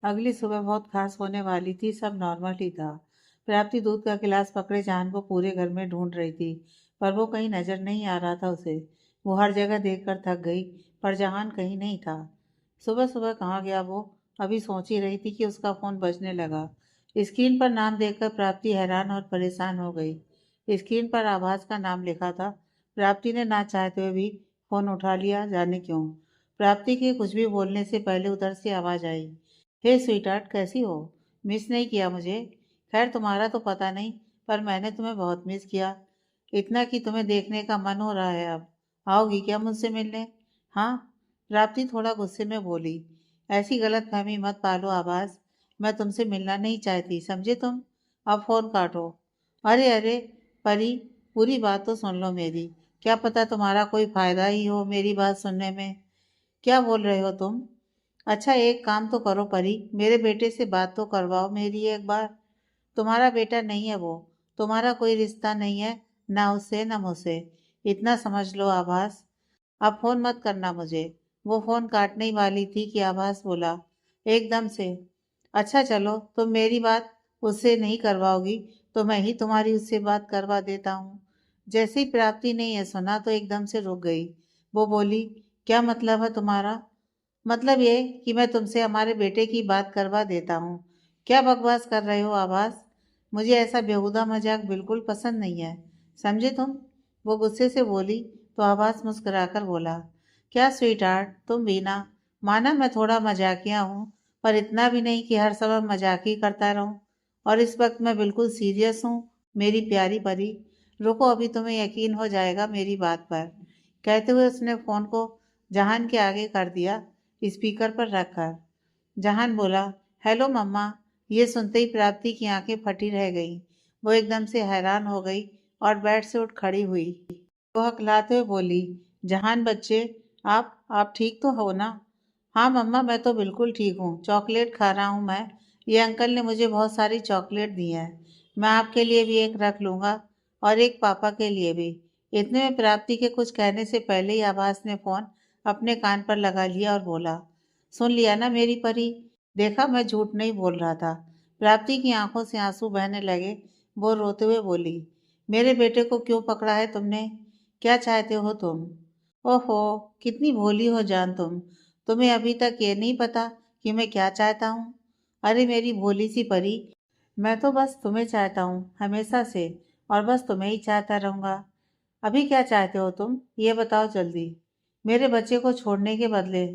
अगली सुबह बहुत खास होने वाली थी। सब नॉर्मल ही था। प्राप्ति दूध का गिलास पकड़े जहान को पूरे घर में ढूंढ रही थी, पर वो कहीं नजर नहीं आ रहा था उसे। वो हर जगह देखकर थक गई, पर जहान कहीं नहीं था। सुबह सुबह कहाँ गया वो? अभी सोच ही रही थी कि उसका फोन बजने लगा। स्क्रीन पर नाम देखकर प्राप्ति हैरान और परेशान हो गई। स्क्रीन पर आभास का नाम लिखा था। प्राप्ति ने ना चाहते हुए भी फोन उठा लिया, जाने क्यों। प्राप्ति के कुछ भी बोलने से पहले उधर से आवाज आई, हे स्वीटहार्ट, कैसी हो? मिस नहीं किया मुझे? खैर, तुम्हारा तो पता नहीं, पर मैंने तुम्हें बहुत मिस किया। इतना कि तुम्हें देखने का मन हो रहा है अब। आओगी क्या मुझसे मिलने? हाँ, प्राप्ति थोड़ा गुस्से में बोली। ऐसी गलत फहमी मत पालो आवाज। मैं तुमसे मिलना नहीं चाहती, समझे तुम? अब फोन काटो। अरे अरे, परी, पूरी बात तो सुन लो मेरी। क्या पता तुम्हारा कोई फायदा ही हो मेरी बात सुनने में। क्या बोल रहे हो तुम? अच्छा, एक काम तो करो परी, मेरे बेटे से बात तो करवाओ मेरी एक बार। तुम्हारा बेटा नहीं है वो। तुम्हारा कोई रिश्ता नहीं है, ना उससे ना मुझसे। इतना समझ लो आभास। अब फोन मत करना मुझे। वो फोन काटने ही वाली थी कि आभास बोला एकदम से, अच्छा चलो, तुम मेरी बात उससे नहीं करवाओगी तो मैं ही तुम्हारी उससे बात करवा देता हूँ। जैसे ही प्राप्ति ने यह सुना तो एकदम से रुक गई। वो बोली, क्या मतलब है तुम्हारा? मतलब ये कि मैं तुमसे हमारे बेटे की बात करवा देता हूँ। क्या बकवास कर रहे हो आवाज? मुझे ऐसा बेहुदा मजाक बिल्कुल पसंद नहीं है, समझे तुम? वो गुस्से से बोली तो आवाज मुस्कुराकर बोला, क्या स्वीटहार्ट, तुम भी ना। माना मैं थोड़ा मजाकिया हूँ, पर इतना भी नहीं कि हर समय मजाक ही करता रहूं। और इस वक्त मैं बिल्कुल सीरियस हूँ, मेरी प्यारी परी। रुको, अभी तुम्हें यकीन हो जाएगा मेरी बात पर। कहते हुए उसने फोन को जहान के आगे कर दिया, स्पीकर पर रखकर। जहान बोला, हेलो मम्मा। ये सुनते ही प्राप्ति की आंखें फटी रह गईं। वो एकदम से हैरान हो गई और बेड से उठ खड़ी हुई। वो हकलाते हुए बोली, जहान बच्चे, आप ठीक तो हो ना? हाँ मम्मा, मैं तो बिल्कुल ठीक हूँ। चॉकलेट खा रहा हूँ मैं। ये अंकल ने मुझे बहुत सारी चॉकलेट दी है। मैं आपके लिए भी एक रख लूँगा, और एक पापा के लिए भी। इतने में प्राप्ति के कुछ कहने से पहले ही आभास ने फोन अपने कान पर लगा लिया और बोला, सुन लिया ना मेरी परी? देखा, मैं झूठ नहीं बोल रहा था। प्राप्ति की आंखों से आंसू बहने लगे। वो रोते हुए बोली, मेरे बेटे को क्यों पकड़ा है तुमने? क्या चाहते हो तुम? ओहो, कितनी भोली हो जान तुम। तुम्हें अभी तक ये नहीं पता कि मैं क्या चाहता हूँ? अरे मेरी भोली सी परी, मैं तो बस तुम्हें चाहता हूँ हमेशा से, और बस तुम्हें ही चाहता रहूंगा। अभी क्या चाहते हो तुम, ये बताओ जल्दी। मेरे बच्चे को छोड़ने के बदले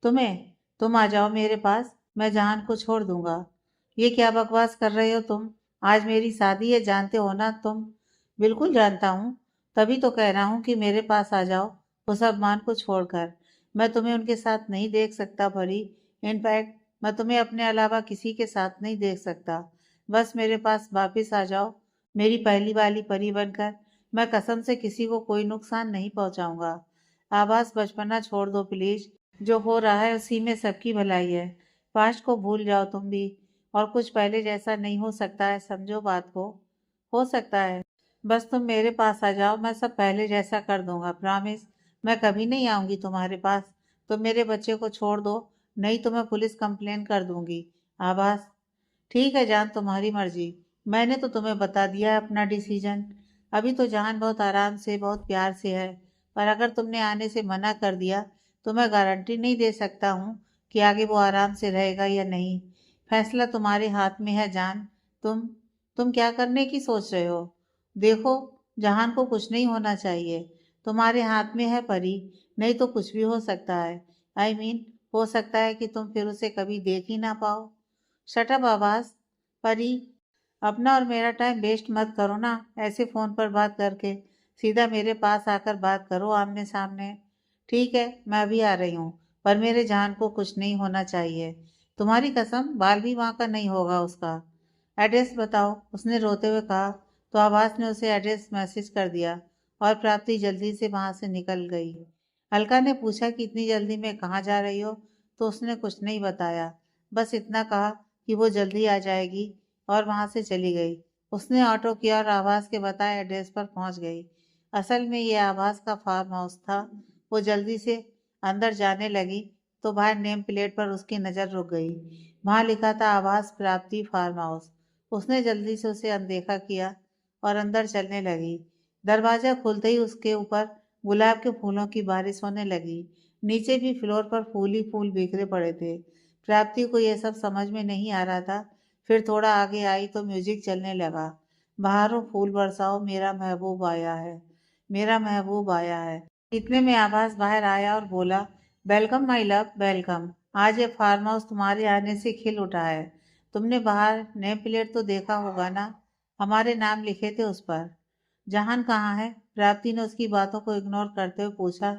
तुम्हें, तुम आ जाओ मेरे पास, मैं जान को छोड़ दूंगा। ये क्या बकवास कर रहे हो तुम? आज मेरी शादी है, जानते हो ना तुम? बिल्कुल जानता हूँ। तभी तो कह रहा हूँ कि मेरे पास आ जाओ, उस अरमान को छोड़कर। मैं तुम्हें उनके साथ नहीं देख सकता परी। इनफैक्ट मैं तुम्हें अपने अलावा किसी के साथ नहीं देख सकता। बस मेरे पास वापिस आ जाओ, मेरी पहली वाली परी बनकर। मैं कसम से किसी को कोई नुकसान नहीं पहुंचाऊंगा। आवाज, बचपना छोड़ दो प्लीज। जो हो रहा है उसी में सबकी भलाई है। पास्ट को भूल जाओ तुम भी। और कुछ पहले जैसा नहीं हो सकता है, समझो बात को। हो सकता है, बस तुम मेरे पास आ जाओ, मैं सब पहले जैसा कर दूंगा, प्रॉमिस। मैं कभी नहीं आऊंगी तुम्हारे पास। तुम मेरे बच्चे को छोड़ दो, नहीं तो मैं पुलिस कंप्लेन कर दूंगी। आभास, ठीक है जान, तुम्हारी मर्जी। मैंने तो तुम्हें बता दिया है अपना डिसीजन। अभी तो जान बहुत आराम से, बहुत प्यार से है, पर अगर तुमने आने से मना कर दिया तो मैं गारंटी नहीं दे सकता हूँ कि आगे वो आराम से रहेगा या नहीं। फैसला तुम्हारे हाथ में है जान। तुम तुम क्या करने की सोच रहे हो? देखो, जहान को कुछ नहीं होना चाहिए। तुम्हारे हाथ में है परी, नहीं तो कुछ भी हो सकता है। हो सकता है कि तुम फिर उसे कभी देख ही ना पाओ। शटअप आवाज, परी, अपना और मेरा टाइम वेस्ट मत करो ना ऐसे फोन पर बात करके। सीधा मेरे पास आकर बात करो, आमने सामने। ठीक है, मैं अभी आ रही हूँ, पर मेरे जान को कुछ नहीं होना चाहिए। तुम्हारी कसम, बाल भी वहाँ का नहीं होगा उसका। एड्रेस बताओ, उसने रोते हुए कहा। तो आवाज ने उसे एड्रेस मैसेज कर दिया, और प्राप्ति जल्दी से वहां से निकल गई। अलका ने पूछा कि इतनी जल्दी में कहाँ जा रही हो, तो उसने कुछ नहीं बताया, बस इतना कहा कि वो जल्दी आ जाएगी, और वहां से चली गई। उसने ऑटो किया और आवाज के बताए एड्रेस पर पहुंच गई। असल में ये आवाज का फार्म हाउस था। वो जल्दी से अंदर जाने लगी तो बाहर नेम प्लेट पर उसकी नजर रुक गई। वहां लिखा था आवास प्राप्ति फार्म हाउस। उसने जल्दी से उसे अनदेखा किया और अंदर चलने लगी। दरवाजा खुलते ही उसके ऊपर गुलाब के फूलों की बारिश होने लगी। नीचे भी फ्लोर पर फूल ही फूल बिखरे पड़े थे। प्राप्ति को यह सब समझ में नहीं आ रहा था। फिर थोड़ा आगे आई तो म्यूजिक चलने लगा। बाहरों फूल बरसाओ, मेरा महबूब आया है, मेरा महबूब आया है। इतने में आवाज बाहर आया और बोला, वेलकम माई लव, वेलकम। आज ये फार्म हाउस तुम्हारे आने से खिल उठा है। तुमने बाहर नेम प्लेट तो देखा होगा ना, हमारे नाम लिखे थे उस पर। जहान कहाँ है? प्राप्ति ने उसकी बातों को इग्नोर करते हुए पूछा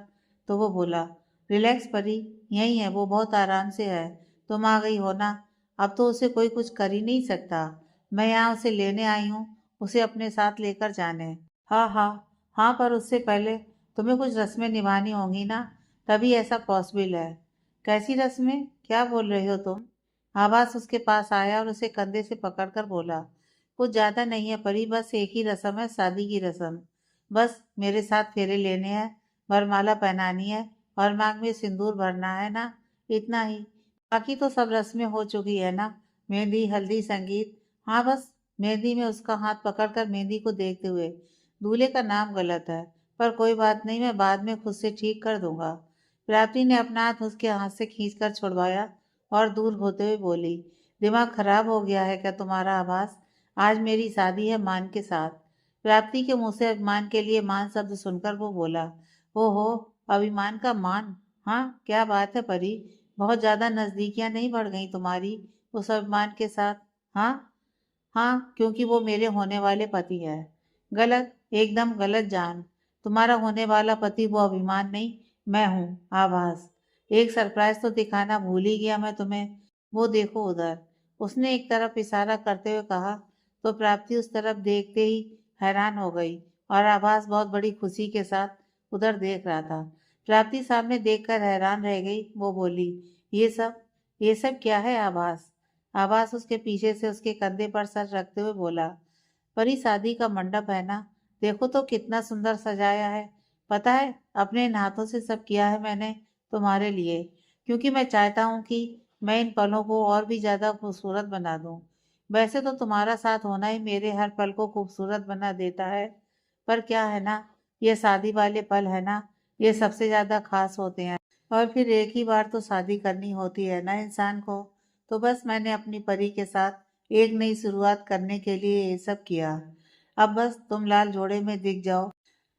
तो वो बोला, रिलैक्स परी, यही है, वो बहुत आराम से है। तुम आ गई हो ना, अब तो उसे कोई कुछ कर ही नहीं सकता। मैं यहाँ उसे लेने आई हूँ, उसे अपने साथ लेकर जाने। हाँ हाँ, हाँ, पर उससे पहले तुम्हें कुछ रस्में निभानी होंगी ना, तभी ऐसा पॉसिबल है। कैसी रस्में? क्या बोल रहे हो तुम? आवाज उसके पास आया और उसे कंधे से पकड़कर बोला, कुछ ज्यादा नहीं है परी, बस एक ही रस्म है, शादी की रस्म। बस मेरे साथ फेरे लेने हैं, वरमाला पहनानी है और मांग में सिंदूर भरना है ना, इतना ही। बाकी तो सब रस्में हो चुकी है ना, मेहंदी, हल्दी, संगीत। हाँ बस, मेहंदी में उसका हाथ पकड़कर मेहंदी को देखते हुए, दूल्हे का नाम गलत है, पर कोई बात नहीं, मैं बाद में खुद से ठीक कर दूंगा। प्राप्ति ने अपना हाथ उसके हाथ से खींचकर छुड़वाया और दूर होते हुए बोली, दिमाग खराब हो गया है क्या तुम्हारा आभास? आज मेरी शादी है मान के साथ। प्राप्ति के मुंह से अभिमान के लिए मान शब्द सुनकर वो बोला, ओहो, अभिमान का मान? हाँ, क्या बात है परी, बहुत ज्यादा नजदीकियां नहीं बढ़ गई तुम्हारी उस अभिमान के साथ? हाँ हाँ, क्योंकि वो मेरे होने वाले पति है। गलत, एकदम गलत जान। तुम्हारा होने वाला पति वो अभिमान नहीं, मैं हूँ, आभास। एक सरप्राइज तो दिखाना भूल ही गया मैं तुम्हें। वो देखो उधर। उसने एक तरफ इशारा करते हुए कहा तो प्राप्ति उस तरफ देखते ही हैरान हो गई और आभास बहुत बड़ी खुशी के साथ उधर देख रहा था। प्राप्ति सामने देखकर हैरान रह गई। वो बोली, ये सब, ये सब क्या है आभास? आवाज उसके पीछे से उसके कंधे पर सर रखते हुए बोला, परी शादी का मंडप है ना, देखो तो कितना सुंदर सजाया है। पता है, अपने इन हाथों से सब किया है मैंने तुम्हारे लिए, क्योंकि मैं चाहता हूँ कि मैं इन पलों को और भी ज्यादा खूबसूरत बना दूँ। वैसे तो तुम्हारा साथ होना ही मेरे हर पल को खूबसूरत बना देता है, पर क्या है ना, ये शादी वाले पल है ना, ये सबसे ज्यादा खास होते हैं। और फिर एक ही बार तो शादी करनी होती है ना इंसान को। तो बस मैंने अपनी परी के साथ एक नई शुरुआत करने के लिए ये सब किया। अब बस तुम लाल जोड़े में दिख जाओ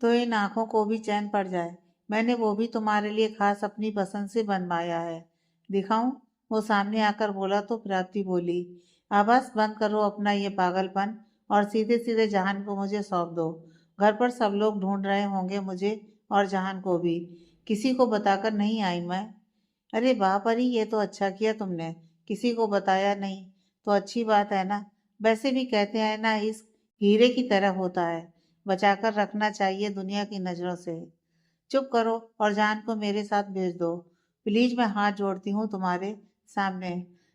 तो इन आंखों को भी चैन पड़ जाए। मैंने वो भी तुम्हारे लिए खास अपनी पसंद से बनवाया है, दिखाऊं? वो सामने आकर बोला तो प्राप्ति बोली, आवाज बंद करो अपना ये पागलपन और सीधे सीधे जहान को मुझे सौंप दो। घर पर सब लोग ढूंढ रहे होंगे मुझे, और जहान को भी। किसी को बताकर नहीं आई मैं। अरे वाह परी, ये तो अच्छा किया तुमने, किसी को बताया नहीं, तो अच्छी बात है ना। वैसे भी कहते हैं ना, इस हीरे की तरह होता है, बचाकर रखना चाहिए दुनिया की नजरों से। चुप करो और जान को मेरे साथ भेज दो, प्लीज, मैं हाथ जोड़ती हूँ तुम्हारे सामने।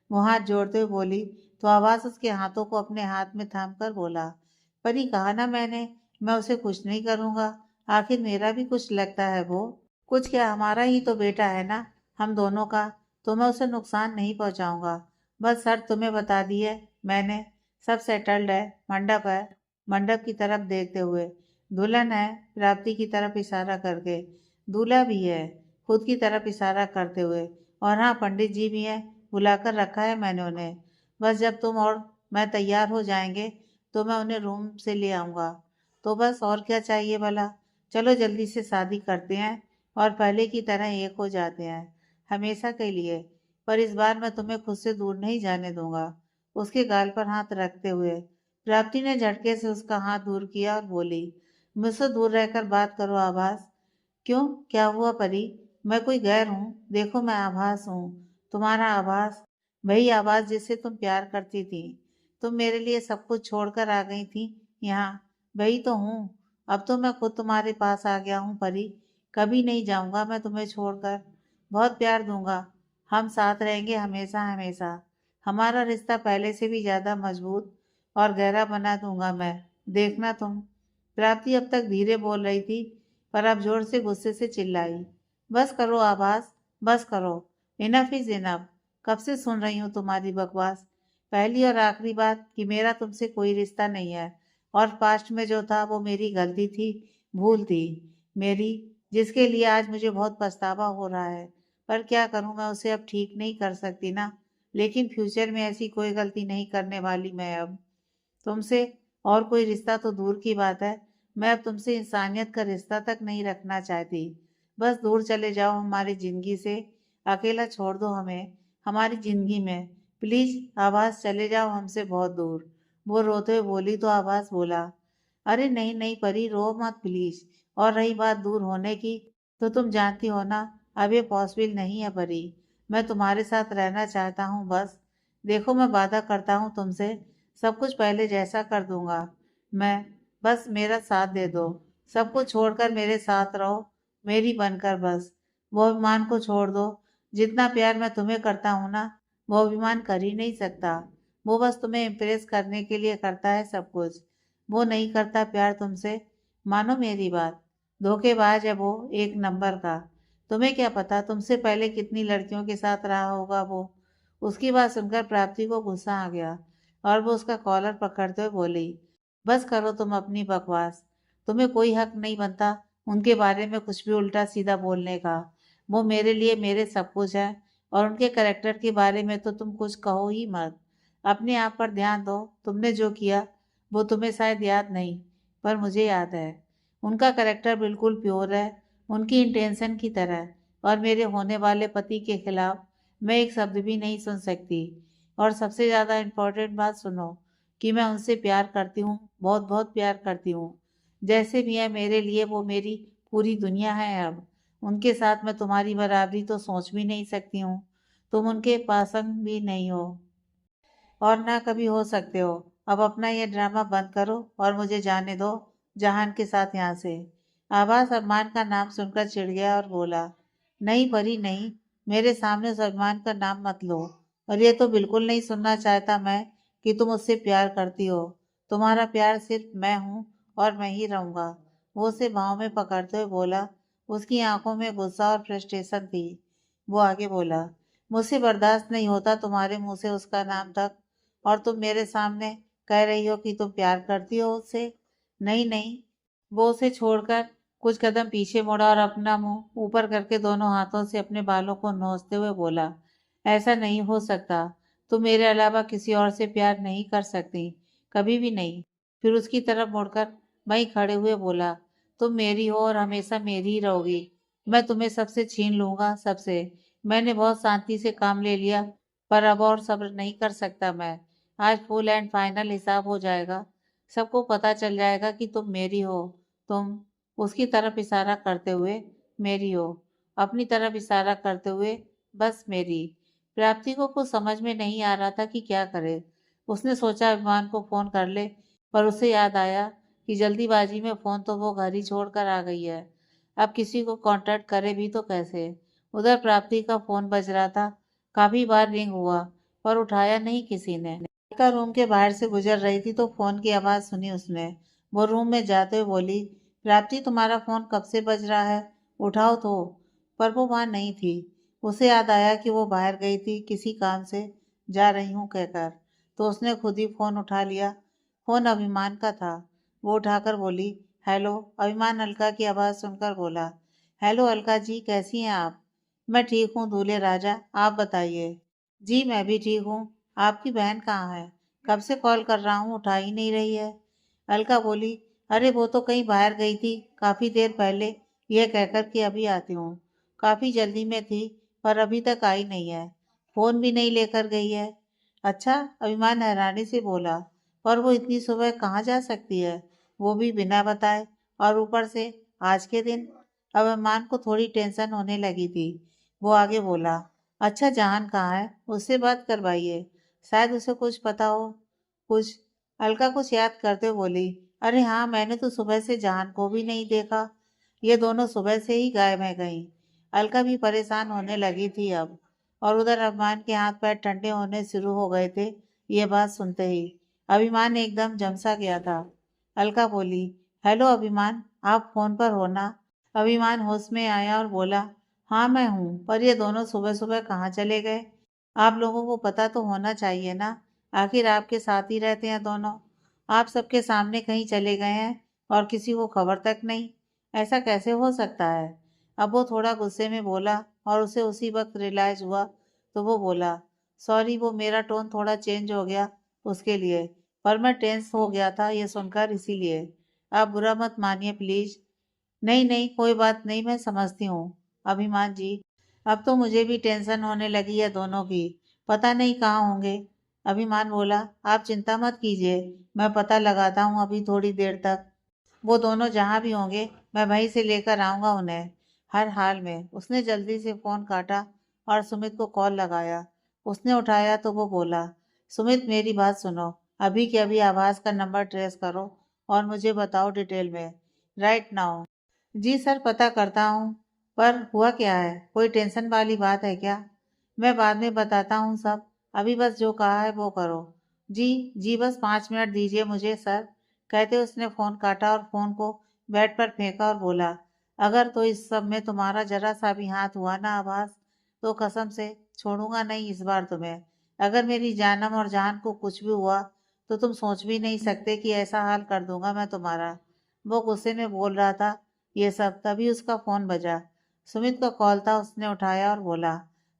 वो हाथ जोड़ते हुए बोली तो आवाज उसके हाथों को अपने हाथ में थाम कर बोला, परी कहा ना मैंने, मैं उसे कुछ नहीं करूंगा। आखिर मेरा भी कुछ लगता है वो, कुछ क्या, हमारा ही तो बेटा है ना, हम दोनों का। तो मैं उसे नुकसान नहीं पहुंचाऊंगा। बस शर्त तुम्हें बता दी है मैंने, सब सेटल्ड है। मंडप है, मंडप की तरफ देखते हुए, दुल्हन है, प्राप्ति की तरफ इशारा करके, दूल्हा भी है, खुद की तरफ इशारा करते हुए, और हाँ, पंडित जी भी हैं, बुलाकर रखा है मैंने उन्हें। बस जब तुम और मैं तैयार हो जाएंगे तो मैं उन्हें रूम से ले आऊंगा। तो बस और क्या चाहिए भला। चलो जल्दी से शादी करते हैं और पहले की तरह एक हो जाते हैं, हमेशा के लिए। पर इस बार मैं तुम्हें खुद से दूर नहीं जाने दूंगा। उसके गाल पर हाथ रखते हुए प्राप्ति ने झटके से उसका हाथ दूर किया और बोली, मुझसे दूर रहकर बात करो आभास। क्यों, क्या हुआ परी? मैं कोई गैर हूँ? देखो मैं आभास हूँ, तुम्हारा आभास, वही आवाज जिससे तुम प्यार करती थी। तुम मेरे लिए सब कुछ छोड़कर आ गई थी यहाँ, वही तो हूँ। अब तो मैं खुद तुम्हारे पास आ गया हूँ परी, कभी नहीं जाऊंगा मैं तुम्हें छोड़कर। बहुत प्यार दूंगा, हम साथ रहेंगे हमेशा हमेशा। हमारा रिश्ता पहले से भी ज्यादा मजबूत और गहरा बना दूंगा मैं, देखना तुम। प्राप्ति अब तक धीरे बोल रही थी, पर अब जोर से गुस्से से चिल्लाई, बस करो आभास, बस करो, इनफ इज इनफ। कब से सुन रही हूँ तुम्हारी बकवास। पहली और आखिरी बात कि मेरा तुमसे कोई रिश्ता नहीं है, और पास्ट में जो था वो मेरी गलती थी, भूल थी मेरी, जिसके लिए आज मुझे बहुत पछतावा हो रहा है। पर क्या करूँ, मैं उसे अब ठीक नहीं कर सकती ना। लेकिन फ्यूचर में ऐसी कोई गलती नहीं करने वाली मैं अब। तुमसे और कोई रिश्ता तो दूर की बात है, मैं अब तुमसे इंसानियत का रिश्ता तक नहीं रखना चाहती। बस दूर चले जाओ हमारी ज़िंदगी से, अकेला छोड़ दो हमें हमारी ज़िंदगी में। प्लीज़ आवाज़, चले जाओ हमसे बहुत दूर। वो रोते हुए बोली तो आवाज़ बोला, अरे नहीं नहीं परी, रो मत प्लीज़। और रही बात दूर होने की, तो तुम जानती हो ना, अब ये पॉसिबल नहीं है परी। मैं तुम्हारे साथ रहना चाहता हूँ बस। देखो मैं वादा करता हूँ तुमसे, सब कुछ पहले जैसा कर दूंगा मैं। बस मेरा साथ दे दो, सब कुछ छोड़कर मेरे साथ रहो, मेरी बनकर बस। वो अभिमान को छोड़ दो। जितना प्यार मैं तुम्हें करता हूँ ना, वो अभिमान कर ही नहीं सकता। वो बस तुम्हें इम्प्रेस करने के लिए करता है सब कुछ। वो नहीं करता प्यार तुमसे, मानो मेरी बात। धोखेबाज है वो, एक नंबर का। तुम्हें क्या पता तुमसे पहले कितनी लड़कियों के साथ रहा होगा वो। उसकी बात सुनकर प्राप्ति को गुस्सा आ गया, और वो उसका कॉलर पकड़ते हुए बोली, बस करो तुम अपनी बकवास। तुम्हें कोई हक नहीं बनता उनके बारे में कुछ भी उल्टा सीधा बोलने का। वो मेरे लिए मेरे सब कुछ है, और उनके करेक्टर के बारे में तो तुम कुछ कहो ही मत। अपने आप पर ध्यान दो। तुमने जो किया वो तुम्हें शायद याद नहीं, पर मुझे याद है। उनका करेक्टर बिल्कुल प्योर है, उनकी इंटेंशन की तरह। और मेरे होने वाले पति के खिलाफ मैं एक शब्द भी नहीं सुन सकती। और सबसे ज़्यादा इम्पोर्टेंट बात सुनो, कि मैं उनसे प्यार करती हूँ, बहुत बहुत प्यार करती हूँ। जैसे भी है मेरे लिए वो मेरी पूरी दुनिया है अब। उनके साथ मैं तुम्हारी बराबरी तो सोच भी नहीं सकती हूँ। तुम उनके पसंद भी नहीं हो, और ना कभी हो सकते हो। अब अपना ये ड्रामा बंद करो और मुझे जाने दो जहान के साथ यहाँ से। आवाज अरमान का नाम सुनकर चिढ़ गया और बोला, नहीं परी नहीं, मेरे सामने उस अरमान का नाम मत लो। और ये तो बिल्कुल नहीं सुनना चाहता मैं कि तुम उससे प्यार करती हो। तुम्हारा प्यार सिर्फ मैं हूँ, और मैं ही रहूँगा। वो उसे बाहों में पकड़ते हुए बोला। उसकी आंखों में गुस्सा और फ्रस्ट्रेशन थी। वो आगे बोला, मुझसे बर्दाश्त नहीं होता तुम्हारे मुंह से उसका नाम तक, और तुम मेरे सामने कह रही हो कि तुम प्यार करती हो उससे। नहीं नहीं। वो उसे छोड़कर कुछ कदम पीछे मुड़ा और अपना मुंह ऊपर करके दोनों हाथों से अपने बालों को नोचते हुए बोला, ऐसा नहीं हो सकता। तुम मेरे अलावा किसी और से प्यार नहीं कर सकती, कभी भी नहीं। फिर उसकी तरफ मुड़कर वहीं खड़े हुए बोला, तुम मेरी हो और हमेशा मेरी ही रहोगी। मैं तुम्हें सबसे छीन लूंगा, सबसे। मैंने बहुत शांति से काम ले लिया, पर अब और सब्र नहीं कर सकता मैं। आज फुल एंड फाइनल हिसाब हो जाएगा। सबको पता चल जाएगा कि तुम मेरी हो। तुम, उसकी तरफ इशारा करते हुए, मेरी हो। अपनी तरफ इशारा करते हुए, बस मेरी। प्राप्ति को कुछ समझ में नहीं आ रहा था कि क्या करे। उसने सोचा अभिमान को फोन कर ले, पर उसे याद आया कि जल्दीबाजी में फोन तो वो घर ही छोड़कर आ गई है। अब किसी को कांटेक्ट करे भी तो कैसे। उधर प्राप्ति का फोन बज रहा था, काफी बार रिंग हुआ, पर उठाया नहीं किसी ने। अलका रूम के बाहर से गुजर रही थी तो फोन की आवाज सुनी उसने। वो रूम में जाते हुए बोली, प्राप्ति तुम्हारा फोन कब से बज रहा है, उठाओ तो। पर वो वहां नहीं थी। उसे याद आया कि वो बाहर गई थी किसी काम से, जा रही हूँ कहकर। तो उसने खुद ही फोन उठा लिया। फोन अभिमान का था। वो उठाकर बोली, हेलो। अभिमान अलका की आवाज सुनकर बोला, हेलो अलका जी, कैसी हैं आप। मैं ठीक हूँ दूल्हे राजा, आप बताइए। जी मैं भी ठीक हूँ। आपकी बहन कहाँ है, कब से कॉल कर रहा हूँ उठा ही नहीं रही है। अलका बोली, अरे वो तो कहीं बाहर गई थी काफी देर पहले, यह कहकर कि अभी आती हूँ। काफी जल्दी में थी, पर अभी तक आई नहीं है। फोन भी नहीं लेकर गई है। अच्छा, अभिमान हैरानी से बोला, पर वो इतनी सुबह कहाँ जा सकती है, वो भी बिना बताए, और ऊपर से आज के दिन। अब अभिमान को थोड़ी टेंशन होने लगी थी। वो आगे बोला, अच्छा जहान कहाँ है, उससे बात करवाइए, शायद उसे कुछ पता हो। कुछ, अलका कुछ याद करते हुए बोली, अरे हाँ, मैंने तो सुबह से जहान को भी नहीं देखा। ये दोनों सुबह से ही गायब है कहीं। अलका भी परेशान होने लगी थी अब। और उधर अभिमान के हाथ पैर ठंडे होने शुरू हो गए थे। ये बात सुनते ही अभिमान एकदम जमसा गया था। अलका बोली, हेलो अभिमान, आप फोन पर हो ना। अभिमान होश में आया और बोला, हाँ मैं हूँ, पर ये दोनों सुबह सुबह कहाँ चले गए। आप लोगों को पता तो होना चाहिए ना, आखिर आपके साथ ही रहते हैं दोनों। आप सबके सामने कहीं चले गए हैं और किसी को खबर तक नहीं। ऐसा कैसे हो सकता है? अब वो थोड़ा गुस्से में बोला और उसे उसी वक्त रियलाइज हुआ, तो वो बोला, सॉरी, वो मेरा टोन थोड़ा चेंज हो गया उसके लिए, पर मैं टेंस हो गया था ये सुनकर, इसीलिए। आप बुरा मत मानिए प्लीज। नहीं नहीं, कोई बात नहीं, मैं समझती हूँ अभिमान जी। अब तो मुझे भी टेंशन होने लगी है दोनों की। पता नहीं कहाँ होंगे। अभिमान बोला, आप चिंता मत कीजिए, मैं पता लगाता हूँ अभी थोड़ी देर तक। वो दोनों जहाँ भी होंगे मैं वहीं से लेकर आऊँगा उन्हें, हर हाल में। उसने जल्दी से फ़ोन काटा और सुमित को कॉल लगाया। उसने उठाया तो वो बोला, सुमित मेरी बात सुनो, अभी के अभी आवाज़ का नंबर ट्रेस करो और मुझे बताओ डिटेल में, राइट नाउ। जी सर, पता करता हूँ। पर हुआ क्या है? कोई टेंशन वाली बात है क्या? मैं बाद में बताता हूँ सब। अभी बस जो कहा है वो करो। जी जी, बस 5 मिनट दीजिए मुझे सर। कहते उसने फ़ोन काटा और फ़ोन को बेड पर फेंका और बोला, अगर तो इस सब में तुम्हारा जरा सा भी हाथ हुआ ना आभास, तो कसम से छोड़ूंगा नहीं इस बार तुम्हें। अगर मेरी जानम और जान को कुछ भी हुआ तो तुम सोच भी नहीं सकते कि ऐसा हाल कर दूंगा मैं तुम्हारा। वो गुस्से में बोल रहा था ये सब, तभी उसका फोन बजा। सुमित का कॉल था, उसने उठाया और बोला,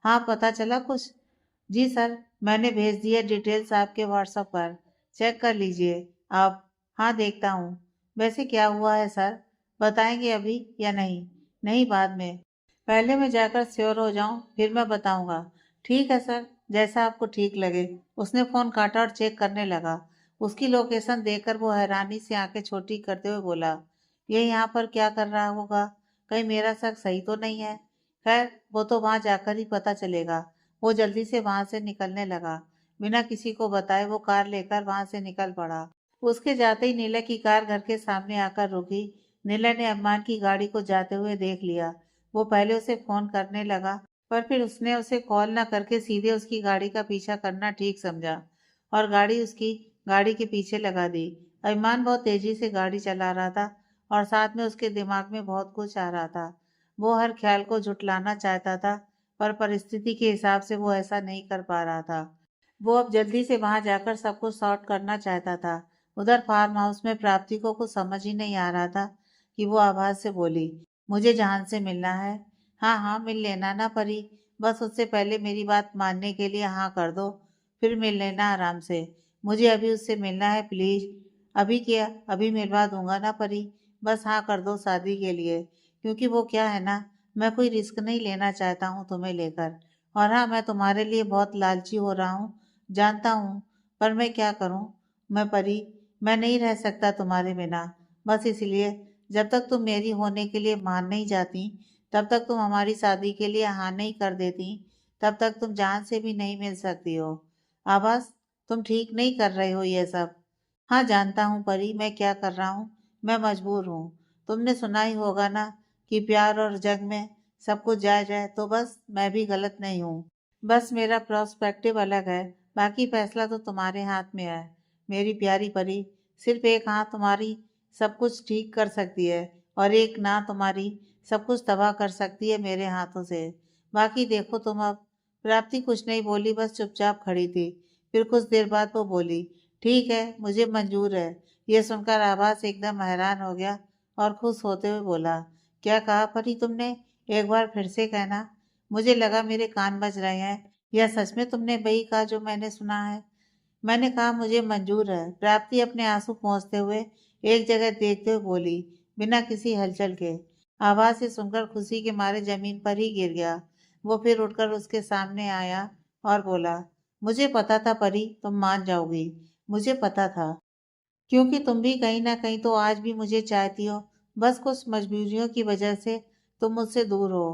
हाँ पता चला कुछ? जी सर, मैंने भेज दिया डिटेल्स आपके व्हाट्सएप पर, चेक कर लीजिए आप। हाँ देखता हूँ। वैसे क्या हुआ है सर, बताएंगे अभी या नहीं? नहीं, बाद में। पहले मैं जाकर श्योर हो जाऊं फिर मैं बताऊंगा। ठीक है सर, जैसा आपको ठीक लगे। उसने फोन काटा और चेक करने लगा। उसकी लोकेशन देखकर वो हैरानी से आंखें छोटी करते हुए बोला, ये यहाँ पर क्या कर रहा होगा? कहीं मेरा शक सही तो नहीं है? खैर, वो तो वहां जाकर ही पता चलेगा। वो जल्दी से वहां से निकलने लगा। बिना किसी को बताए वो कार लेकर वहां से निकल पड़ा। उसके जाते ही नीला की कार घर के सामने आकर रुकी। नीला ने अम्मान की गाड़ी को जाते हुए देख लिया। वो पहले उसे फोन करने लगा, पर फिर उसने उसे कॉल न करके सीधे उसकी गाड़ी का पीछा करना ठीक समझा और गाड़ी उसकी गाड़ी के पीछे लगा दी। अभिमान बहुत तेजी से गाड़ी चला रहा था और साथ में उसके दिमाग में बहुत कुछ आ रहा था। वो हर ख्याल को झुटलाना चाहता था, पर परिस्थिति के हिसाब से वो ऐसा नहीं कर पा रहा था। वो अब जल्दी से वहां जाकर सब कुछ सॉर्ट करना चाहता था। उधर फार्म हाउस में प्राप्ति को कुछ समझ ही नहीं आ रहा था कि वो आवाज से बोली, मुझे जहान से मिलना है। हाँ हाँ, मिल लेना ना परी, बस उससे पहले मेरी बात मानने के लिए हाँ कर दो, फिर मिल लेना आराम से। मुझे अभी उससे मिलना है प्लीज। अभी क्या? अभी मिलवा दूंगा ना परी, बस हाँ कर दो शादी के लिए। क्योंकि वो क्या है ना, मैं कोई रिस्क नहीं लेना चाहता हूँ तुम्हें लेकर। और हाँ, मैं तुम्हारे लिए बहुत लालची हो रहा हूँ, जानता हूँ, पर मैं क्या करूँ? मैं परी, मैं नहीं रह सकता तुम्हारे बिना। बस इसलिए जब तक तुम मेरी होने के लिए मान नहीं जाती, तब तक तुम हमारी शादी के लिए हाँ नहीं कर देती, तब तक तुम जान से भी नहीं मिल सकती हो। आवाज, तुम ठीक नहीं कर रहे हो ये सब। हाँ जानता हूँ परी, मैं क्या कर रहा हूँ, मैं मजबूर हूँ। तुमने सुना ही होगा ना कि प्यार और जग में सब कुछ जायज है, तो बस मैं भी गलत नहीं हूँ। बस मेरा पर्सपेक्टिव अलग है, बाकी फैसला तो तुम्हारे हाथ में है। मेरी प्यारी परी, सिर्फ एक हाँ तुम्हारी सब कुछ ठीक कर सकती है और एक ना तुम्हारी सब कुछ तबाह कर सकती है मेरे हाथों से। बाकी देखो तुम अब। प्राप्ति कुछ नहीं बोली, बस चुपचाप खड़ी थी। फिर कुछ देर बाद वो बोली, ठीक है, मुझे मंजूर है। ये सुनकर आभास एकदम हैरान हो गया और खुश होते हुए बोला, क्या कहा परी तुमने? एक बार फिर से कहना। मुझे लगा मेरे कान बज रहे हैं, या सच में तुमने वही कहा जो मैंने सुना है? मैंने कहा मुझे मंजूर है। प्राप्ति अपने आंसू पोंछते हुए एक जगह देखते हुए बोली, बिना किसी हलचल के। आवाज से सुनकर खुशी के मारे जमीन पर ही गिर गया। वो फिर उठकर उसके सामने आया और बोला, मुझे पता था परी तुम मान जाओगी। मुझे पता था, क्योंकि तुम भी कहीं ना कहीं तो आज भी मुझे चाहती हो। बस कुछ मजबूरियों की वजह से तुम मुझसे दूर हो।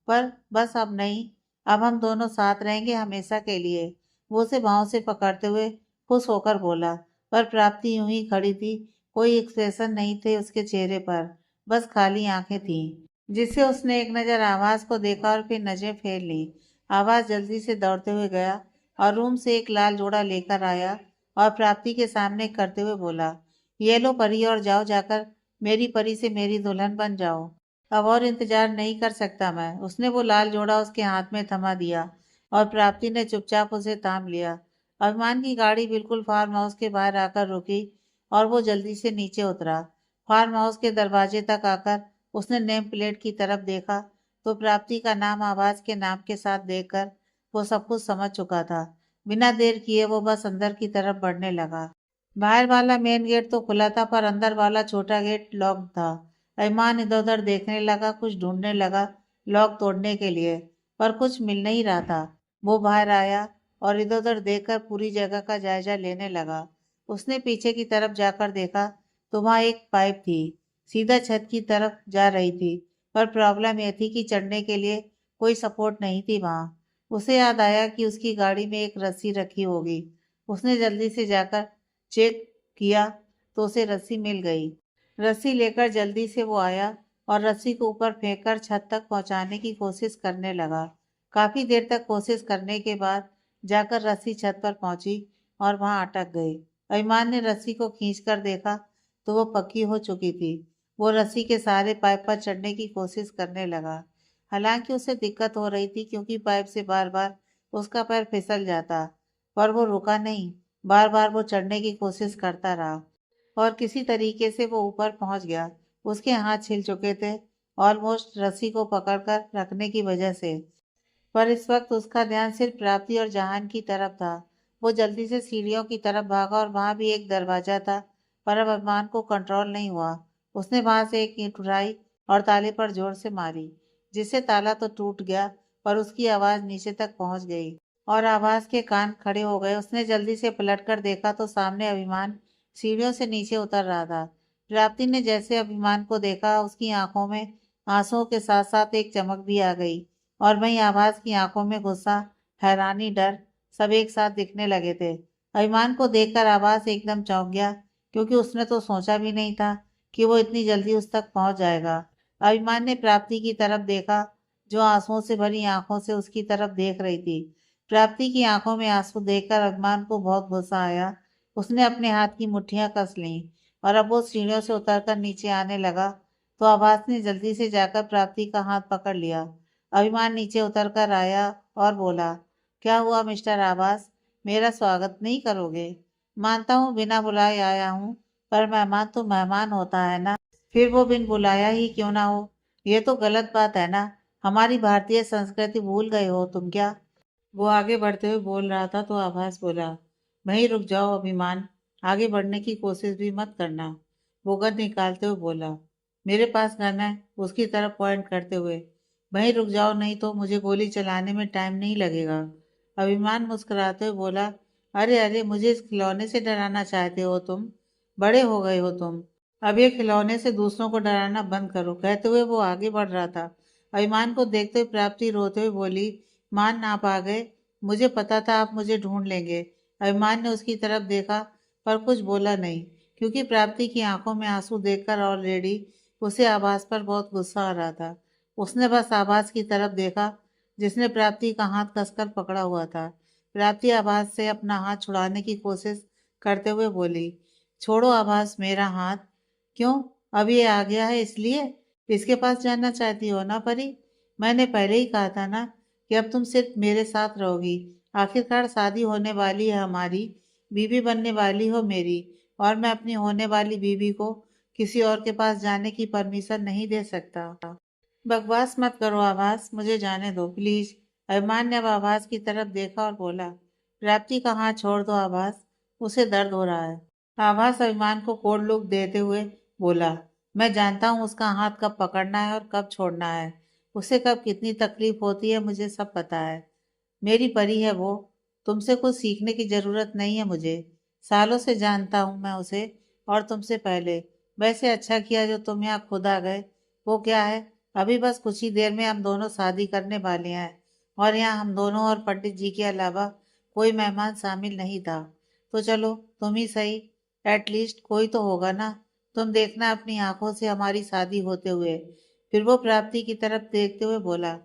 पर बस अब नहीं, अब हम दोनों साथ रहेंगे हमेशा के लिए। वो उसे बाहों से पकड़ते हुए खुश होकर बोला। पर प्राप्ति यूं ही खड़ी थी, कोई एक्सप्रेशन नहीं थे उसके चेहरे पर, बस खाली आंखें थीं। जिससे उसने एक नज़र आवाज को देखा और फिर नजरें फेर ली। आवाज जल्दी से दौड़ते हुए गया और रूम से एक लाल जोड़ा लेकर आया और प्राप्ति के सामने करते हुए बोला, ये लो परी, और जाओ जाकर मेरी परी से मेरी दुल्हन बन जाओ। अब और इंतजार नहीं कर सकता मैं। उसने वो लाल जोड़ा उसके हाथ में थमा दिया। और प्राप्ति ने चुपचाप उसे थाम लिया। अभिमान की गाड़ी बिल्कुल फार्म हाउस के बाहर आकर रुकी और वो जल्दी से नीचे उतरा। फार्म हाउस के दरवाजे तक आकर उसने नेम प्लेट की तरफ देखा तो प्राप्ति का नाम आवाज के नाम के साथ देखकर वो सब कुछ समझ चुका था। बिना देर किए वो बस अंदर की तरफ बढ़ने लगा। बाहर वाला मेन गेट तो खुला था पर अंदर वाला छोटा गेट लॉक था। अभिमान इधर उधर देखने लगा, कुछ ढूंढने लगा लॉक तोड़ने के लिए, पर कुछ मिल नहीं रहा था। वो बाहर आया और इधर उधर देखकर पूरी जगह का जायजा लेने लगा। उसने पीछे की तरफ जाकर देखा तो वहां एक पाइप थी, सीधा छत की तरफ जा रही थी। पर प्रॉब्लम यह थी कि चढ़ने के लिए कोई सपोर्ट नहीं थी वहां। उसे याद आया कि उसकी गाड़ी में एक रस्सी रखी होगी। उसने जल्दी से जाकर चेक किया तो उसे रस्सी मिल गई। रस्सी लेकर जल्दी से वो आया और रस्सी को ऊपर फेंककर छत तक पहुंचाने की कोशिश करने लगा। काफी देर तक कोशिश करने के बाद जाकर रस्सी छत पर पहुंची और वहां अटक गई। अभिमान ने रस्सी को खींचकर देखा तो वो पक्की हो चुकी थी। वो रस्सी के सहारे पाइप पर चढ़ने की कोशिश करने लगा। हालांकि उसे दिक्कत हो रही थी क्योंकि पाइप से बार बार उसका पैर फिसल जाता, पर वो रुका नहीं। बार बार वो चढ़ने की कोशिश करता रहा और किसी तरीके से वो ऊपर पहुंच गया। उसके हाथ छिल चुके थे, ऑलमोस्ट रस्सी को पकड़कर रखने की वजह से। पर इस वक्त उसका ध्यान सिर्फ प्राप्ति और जहान की तरफ था। वो जल्दी से सीढ़ियों की तरफ भागा और वहां भी एक दरवाजा था, पर अब अभिमान को कंट्रोल नहीं हुआ। उसने वहां से एक ईंट उठाई और ताले पर जोर से मारी, जिससे ताला तो टूट गया पर उसकी आवाज नीचे तक पहुंच गई और आवाज के कान खड़े हो गए। उसने जल्दी से पलटकर देखा तो सामने अभिमान सीढ़ियों से नीचे उतर रहा था। प्राप्ति ने जैसे अभिमान को देखा उसकी आंखों में आंसुओं के साथ साथ एक चमक भी आ गई और वहीं आवाज की आंखों में गुस्सा, हैरानी, डर सब एक साथ दिखने लगे थे। अभिमान को देखकर आवाज एकदम चौंक गया क्योंकि उसने तो सोचा भी नहीं था कि वो इतनी जल्दी उस तक पहुंच जाएगा। अभिमान ने प्राप्ति की तरफ देखा जो आंसुओं से भरी आंखों से उसकी तरफ देख रही थी। प्राप्ति की आंखों में आंसू देखकर अभिमान को बहुत गुस्सा आया। उसने अपने हाथ की मुट्ठियां कस लीं और अब वो सीढ़ियों से उतरकर नीचे आने लगा तो आवाज ने जल्दी से जाकर प्राप्ति का हाथ पकड़ लिया। अभिमान नीचे उतरकर आया और बोला, क्या हुआ मिस्टर आवास, मेरा स्वागत नहीं करोगे? मानता हूँ बिना बुलाए आया हूँ, पर मेहमान तो मेहमान होता है ना, फिर वो बिन बुलाया ही क्यों ना हो। ये तो गलत बात है ना। हमारी भारतीय संस्कृति भूल गए हो तुम क्या? वो आगे बढ़ते हुए बोल रहा था तो आभास बोला, वहीं रुक जाओ अभिमान, आगे बढ़ने की कोशिश भी मत करना। वो गन निकालते हुए बोला, मेरे पास गन है, उसकी तरफ पॉइंट करते हुए। वहीं रुक जाओ नहीं तो मुझे गोली चलाने में टाइम नहीं लगेगा। अभिमान मुस्कुराते हुए बोला, अरे अरे, मुझे इस खिलौने से डराना चाहते हो तुम? बड़े हो गए हो तुम, अब ये खिलौने से दूसरों को डराना बंद करो। कहते हुए वो आगे बढ़ रहा था। अभिमान को देखते हुए प्राप्ति रोते हुए बोली, मान आप आ गए, मुझे पता था आप मुझे ढूंढ लेंगे। अभिमान ने उसकी तरफ देखा पर कुछ बोला नहीं क्योंकि प्राप्ति की आंखों में आंसू देखकर ऑलरेडी उसे आवाज पर बहुत गुस्सा आ रहा था। उसने बस आवाज की तरफ देखा जिसने प्राप्ति का हाथ कसकर पकड़ा हुआ था। प्राप्ति आवाज से अपना हाथ छुड़ाने की कोशिश करते हुए बोली, छोड़ो आवाज मेरा हाथ। क्यों? अब ये आ गया है इसलिए इसके पास जाना चाहती हो ना परी? मैंने पहले ही कहा था ना कि अब तुम सिर्फ मेरे साथ रहोगी। आखिरकार शादी होने वाली है हमारी, बीवी बनने वाली हो मेरी, और मैं अपनी होने वाली बीवी को किसी और के पास जाने की परमिशन नहीं दे सकता। बकवास मत करो आवाज, मुझे जाने दो प्लीज। अभिमान ने अब आवाज की तरफ देखा और बोला, प्राप्ति का हाथ छोड़ दो आवाज, उसे दर्द हो रहा है। आवाज अभिमान को कोल्ड लुक देते हुए बोला, मैं जानता हूँ उसका हाथ कब पकड़ना है और कब छोड़ना है, उसे कब कितनी तकलीफ होती है, मुझे सब पता है। मेरी परी है वो, तुमसे कुछ सीखने की जरूरत नहीं है मुझे। सालों से जानता हूँ मैं उसे, और तुमसे पहले। वैसे अच्छा किया जो तुम यहाँ खुद आ गए। वो क्या है, अभी बस कुछ ही देर में हम दोनों शादी करने वाले हैं और यहाँ हम दोनों और पंडित जी के अलावा कोई मेहमान शामिल नहीं था। तो चलो तुम ही सही, एटलीस्ट कोई तो होगा ना। तुम देखना अपनी आंखों से हमारी शादी होते हुए। फिर वो प्राप्ति की तरफ देखते हुए बोला,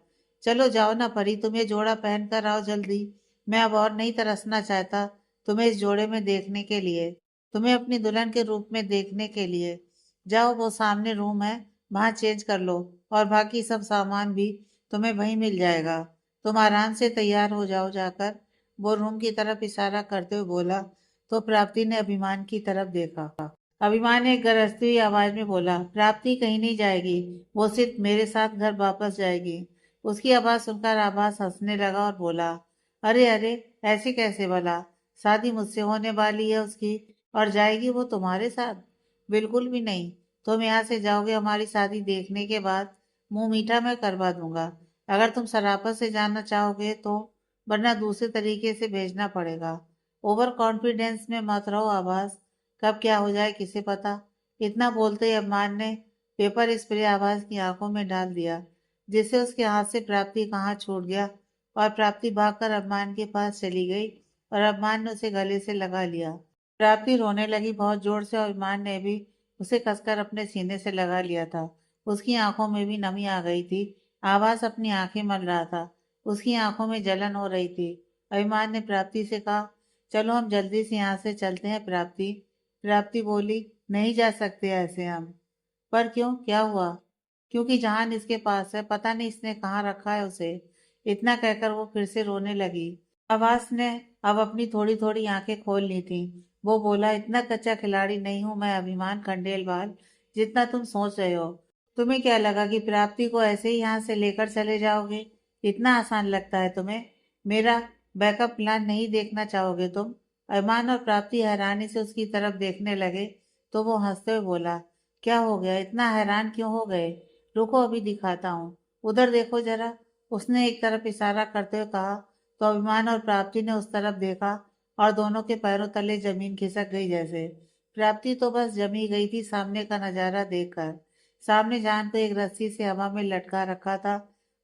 चलो जाओ ना परी, तुम ये जोड़ा पहन कर आओ जल्दी। मैं अब और नहीं तरसना चाहता तुम्हें इस जोड़े में देखने के लिए, तुम्हें अपनी दुल्हन के रूप में देखने के लिए। जाओ, वो सामने रूम है, वहां चेंज कर लो और बाकी सब सामान भी तुम्हें वहीं मिल जाएगा। तुम आराम से तैयार हो जाओ जाकर। वो रूम की तरफ इशारा करते हुए बोला। तो प्राप्ति ने अभिमान की तरफ देखा। अभिमान ने गरजती हुई आवाज में बोला, प्राप्ति कहीं नहीं जाएगी, वो सिर्फ मेरे साथ घर वापस जाएगी। उसकी आवाज सुनकर आभास हंसने लगा और बोला, अरे अरे, ऐसे कैसे भला? शादी मुझसे होने वाली है उसकी, और जाएगी वो तुम्हारे साथ? बिल्कुल भी नहीं। तुम यहाँ से जाओगे हमारी शादी देखने के बाद, मुंह मीठा मैं करवा दूंगा। अगर तुम शराफत से जाना चाहोगे तो, वरना दूसरे तरीके से भेजना पड़ेगा। ओवर कॉन्फिडेंस में मत रहो आभास, कब क्या हो जाए किसे पता। इतना बोलते ही अम्मान ने पेपर स्प्रे आवाज की आंखों में डाल दिया, जिससे उसके हाथ से प्राप्ति का हाथ छूट गया और प्राप्ति भागकर अम्मान के पास चली गई और अम्मान ने उसे गले से लगा लिया। प्राप्ति रोने लगी बहुत जोर से और अम्मान ने भी उसे कसकर अपने सीने से लगा लिया था। उसकी आंखों में भी नमी आ गई थी। आवाज अपनी आंखें मल रहा था। उसकी आंखों में जलन हो रही थी। अभिमान ने प्राप्ति से कहा, चलो हम जल्दी से यहाँ से चलते हैं प्राप्ति। प्राप्ति बोली, नहीं जा सकते ऐसे हम। पर क्यों, क्या हुआ? क्योंकि जहान इसके पास है, पता नहीं इसने कहाँ रखा है उसे। इतना कहकर वो फिर से रोने लगी। आवाज ने अब अपनी थोड़ी थोड़ी आंखें खोल ली थी। वो बोला, इतना कच्चा खिलाड़ी नहीं हूं मैं अभिमान खंडेलवाल, जितना तुम सोच रहे हो। तुम्हें क्या लगा कि प्राप्ति को ऐसे ही यहाँ से लेकर चले जाओगे? इतना आसान लगता है तुम्हें? मेरा बैकअप प्लान नहीं देखना चाहोगे तुम? अभिमान और प्राप्ति हैरानी से उसकी तरफ देखने लगे। तो वो हंसते हुए बोला, क्या हो गया, इतना हैरान क्यों हो गए? रुको अभी दिखाता हूँ, उधर देखो जरा। उसने एक तरफ इशारा करते हुए कहा। तो अभिमान और प्राप्ति ने उस तरफ देखा और दोनों के पैरों तले जमीन खिसक गई जैसे। प्राप्ति तो बस जमी गई थी सामने का नजारा देखकर। सामने जान को एक रस्सी से हवा में लटका रखा था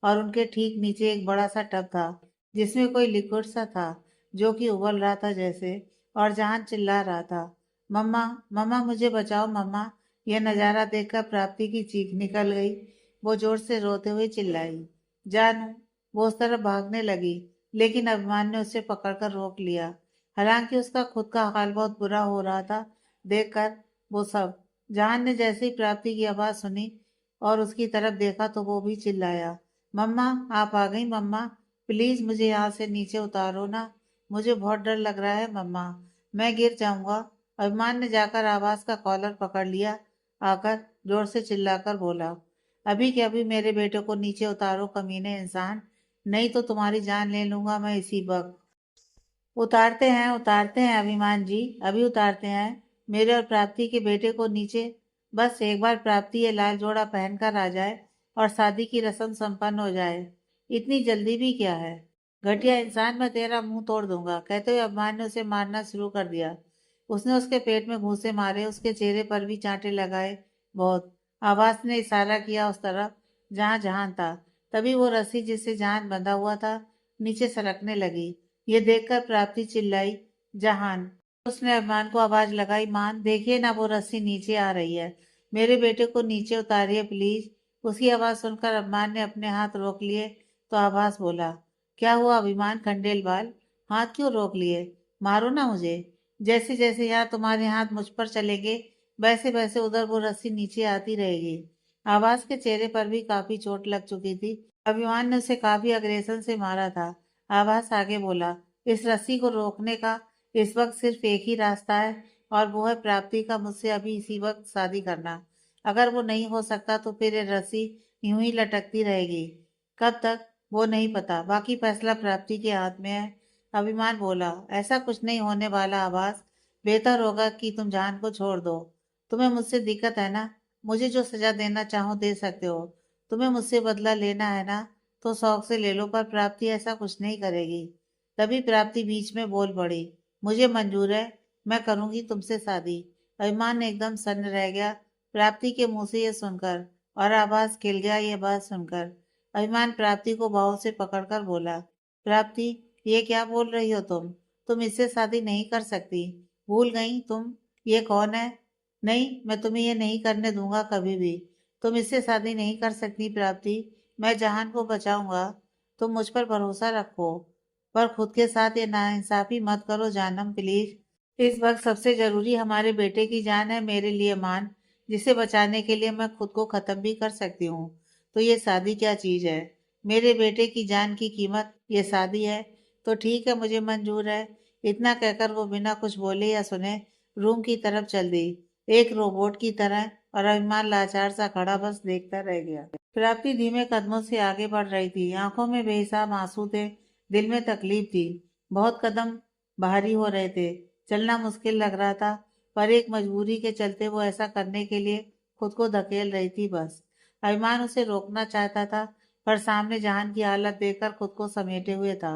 और उनके ठीक नीचे एक बड़ा सा टब था, जिसमें कोई लिक्विड सा था जो कि उबल रहा था जैसे। और जहान चिल्ला रहा था, मम्मा, मम्मा मुझे बचाओ मम्मा। यह नजारा देखकर प्राप्ति की चीख निकल गई। वो जोर से रोते हुए चिल्लाई, जानू। वो उस तरफ भागने लगी, लेकिन अभिमान ने उसे पकड़कर रोक लिया। हालांकि उसका खुद का हाल बहुत बुरा हो रहा था देखकर वो सब। जहान ने जैसे ही प्राप्ति की आवाज सुनी और उसकी तरफ देखा तो वो भी चिल्लाया, मम्मा, आप आ गई मम्मा। प्लीज मुझे यहाँ से नीचे उतारो ना, मुझे बहुत डर लग रहा है मम्मा, मैं गिर जाऊंगा। अभिमान ने जाकर आवाज का कॉलर पकड़ लिया, आकर जोर से चिल्लाकर बोला, अभी के अभी मेरे बेटे को नीचे उतारो कमीने इंसान, नहीं तो तुम्हारी जान ले लूंगा मैं इसी वक्त। उतारते हैं अभिमान जी, अभी उतारते हैं मेरे और प्राप्ति के बेटे को नीचे। बस एक बार प्राप्ति ये लाल जोड़ा पहनकर आ जाए और शादी की रस्म संपन्न हो जाए। इतनी जल्दी भी क्या है? घटिया इंसान, मैं तेरा मुंह तोड़ दूंगा, कहते हुए अभिमान ने उसे मारना शुरू कर दिया। उसने उसके पेट में घूंसे मारे, उसके चेहरे पर भी चांटे लगाए बहुत। आवाज ने इशारा किया उस तरफ जहां जहान था। तभी वो रस्सी जिससे जहान बंधा हुआ था नीचे सरकने लगी। ये देखकर प्राप्ति चिल्लाई, जहान। उसने अभिमान को आवाज लगाई, मान देखिए ना वो रस्सी नीचे आ रही है, मेरे बेटे को नीचे उतारिए प्लीज। उसकी आवाज सुनकर अभिमान ने अपने हाथ रोक लिए। तो आभास बोला, क्या हुआ अभिमान खंडेलवाल, हाथ क्यों रोक लिए? मारो ना मुझे। जैसे जैसे यहाँ तुम्हारे हाथ मुझ पर चलेंगे, वैसे वैसे उधर वो रस्सी नीचे आती रहेगी। आवाज के चेहरे पर भी काफी चोट लग चुकी थी। अभिमान ने उसे काफी अग्रेसन से मारा था। आवाज आगे बोला, इस रस्सी को रोकने का इस वक्त सिर्फ एक ही रास्ता है, और वो है प्राप्ति का मुझसे अभी इसी वक्त शादी करना। अगर वो नहीं हो सकता तो फिर ये रस्सी यूं ही लटकती रहेगी। कब तक, वो नहीं पता, बाकी फैसला प्राप्ति के हाथ में है। अभिमान बोला, ऐसा कुछ नहीं होने वाला आवाज, बेहतर होगा कि तुम जान को छोड़ दो। तुम्हें मुझसे दिक्कत है ना? मुझे जो सजा देना चाहो दे सकते हो। तुम्हें मुझसे बदला लेना है ना, तो शौक से ले लो, पर प्राप्ति ऐसा कुछ नहीं करेगी। तभी प्राप्ति बीच में बोल पड़ी, मुझे मंजूर है, मैं करूंगी तुमसे शादी। अभिमान एकदम सन्न रह गया प्राप्ति के मुंह से यह सुनकर, और आवाज खिल गया ये बात सुनकर। अभिमान प्राप्ति को बाहों से पकड़कर बोला, प्राप्ति, ये क्या बोल रही हो तुम इससे शादी नहीं कर सकती। भूल गई तुम ये कौन है? नहीं, मैं तुम्हें ये नहीं करने दूंगा कभी भी। तुम इससे शादी नहीं कर सकती प्राप्ति, मैं जहान को बचाऊंगा। तुम मुझ पर भरोसा रखो, पर खुद के साथ ये नाइंसाफी मत करो जानम प्लीज। इस वक्त सबसे जरूरी हमारे बेटे की जान है मेरे लिए मान, जिसे बचाने के लिए मैं खुद को खत्म भी कर सकती हूँ। तो ये शादी क्या चीज है? मेरे बेटे की जान की कीमत ये शादी है तो ठीक है, मुझे मंजूर है। इतना कहकर वो बिना कुछ बोले या सुने रूम की तरफ चल दी, एक रोबोट की तरह। और अभिमान लाचार सा खड़ा बस देखता रह गया। प्राप्ति धीमे कदमों से आगे बढ़ रही थी, आंखों में बेहिसाब आंसू थे, दिल में तकलीफ थी। बहुत कदम भारी हो रहे थे, चलना मुश्किल लग रहा था, पर एक मजबूरी के चलते वो ऐसा करने के लिए खुद को धकेल रही थी बस। अभिमान उसे रोकना चाहता था, पर सामने जहान की हालत देखकर खुद को समेटे हुए था।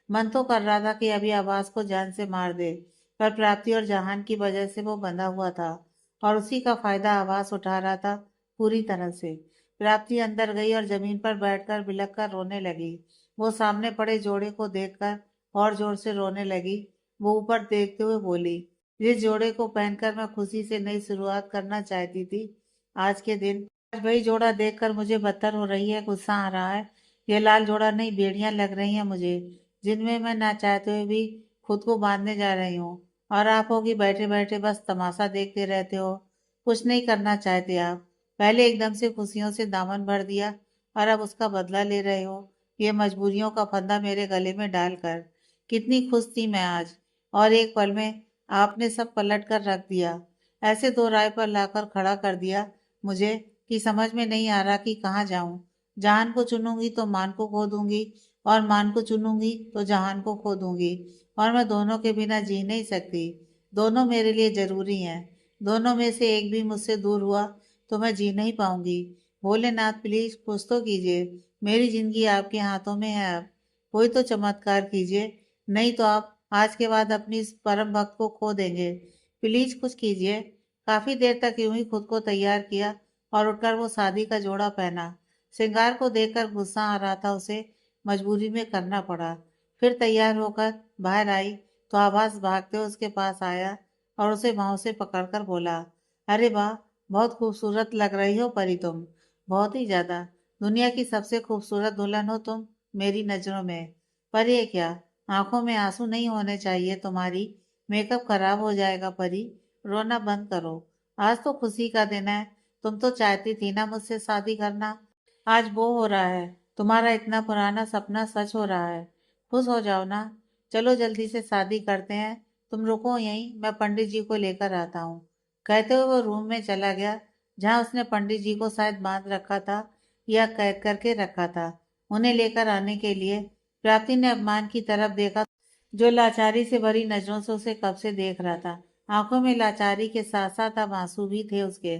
मन तो कर रहा था कि अभी आवाज को जान से मार दे, पर प्राप्ति और जहान की वजह से वो बंधा हुआ था और उसी का फायदा आवाज उठा रहा था पूरी तरह से। प्राप्ति अंदर गई और जमीन पर बैठकर बिलख कर रोने लगी। वो सामने पड़े जोड़े को देखकर और जोर से रोने लगी। वो ऊपर देखते हुए बोली, जिस जोड़े को पहनकर मैं खुशी से नई शुरुआत करना चाहती थी, आज के दिन आज वही जोड़ा देखकर मुझे बदतर हो रही है, गुस्सा आ रहा है। ये लाल जोड़ा नहीं, बेड़ियां लग रही हैं मुझे, जिनमें मैं ना चाहते हुए भी खुद को बांधने जा रही हूँ। और आप होगी बैठे बैठे बस तमाशा देखते रहते हो, कुछ नहीं करना चाहते आप। पहले एकदम से खुशियों से दामन भर दिया और अब उसका बदला ले रहे हो, ये मजबूरियों का फंदा मेरे गले में डालकर। कितनी खुश थी मैं आज, और एक पल में आपने सब पलट कर रख दिया, ऐसे दो राय पर लाकर खड़ा कर दिया मुझे कि समझ में नहीं आ रहा कि कहाँ जाऊं। जहान को चुनूंगी तो मान को खो दूंगी, और मान को चुनूंगी तो जहान को खो दूंगी, और मैं दोनों के बिना जी नहीं सकती। दोनों मेरे लिए जरूरी हैं, दोनों में से एक भी मुझसे दूर हुआ तो मैं जी नहीं पाऊंगी। भोलेनाथ प्लीज कुछ तो कीजिए, मेरी जिंदगी आपके हाथों में है, अब कोई तो चमत्कार कीजिए, नहीं तो आप आज के बाद अपनी इस परम भक्त को खो देंगे। प्लीज कुछ कीजिए। काफी देर तक यूं ही खुद को तैयार किया और उठकर वो शादी का जोड़ा पहना। श्रृंगार को देखकर गुस्सा आ रहा था उसे, मजबूरी में करना पड़ा। फिर तैयार होकर बाहर आई तो आवाज भागते हुए उसके पास आया और उसे बाहों से पकड़कर बोला, अरे वाह, बहुत खूबसूरत लग रही हो परी तुम, बहुत ही ज्यादा। दुनिया की सबसे खूबसूरत दुल्हन हो तुम मेरी नजरों में। पर ये क्या, आंखों में आंसू नहीं होने चाहिए तुम्हारी, मेकअप खराब हो जाएगा परी, रोना बंद करो। आज तो खुशी का दिन है, तुम तो चाहती थी ना मुझसे शादी करना। आज वो हो रहा है, तुम्हारा इतना पुराना सपना सच हो रहा है। खुश हो जाओ ना, चलो जल्दी से शादी करते हैं। तुम रुको यहीं, मैं पंडित जी को लेकर आता हूँ। कहते हुए वो रूम में चला गया, जहाँ उसने पंडित जी को शायद बांध रखा था या कैद करके रखा था। उन्हें लेकर आने के लिए प्राप्ति ने अपमान की तरफ देखा, जो लाचारी से भरी नजरों से उसे कब से देख रहा था। आंखों में लाचारी के साथ साथ अब आंसू भी थे उसके।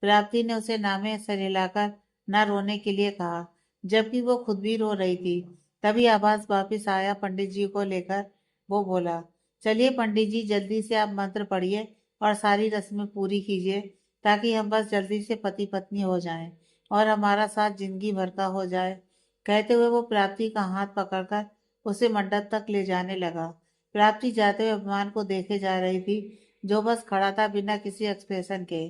प्राप्ति ने उसे नामे से हिलाकर न रोने के लिए कहा, जबकि वो खुद भी रो रही थी। तभी आवाज वापिस आया पंडित जी को लेकर। वो बोला, चलिए पंडित जी, जल्दी से आप मंत्र पढ़िए और सारी रस्में पूरी कीजिए, ताकि हम बस जल्दी से पति पत्नी हो जाएं और हमारा साथ जिंदगी भर का हो जाए। कहते हुए वो प्राप्ति का हाथ पकड़कर उसे मंडप तक ले जाने लगा। प्राप्ति जाते हुए अभिमान को देखे जा रही थी, जो बस खड़ा था बिना किसी एक्सप्रेशन के।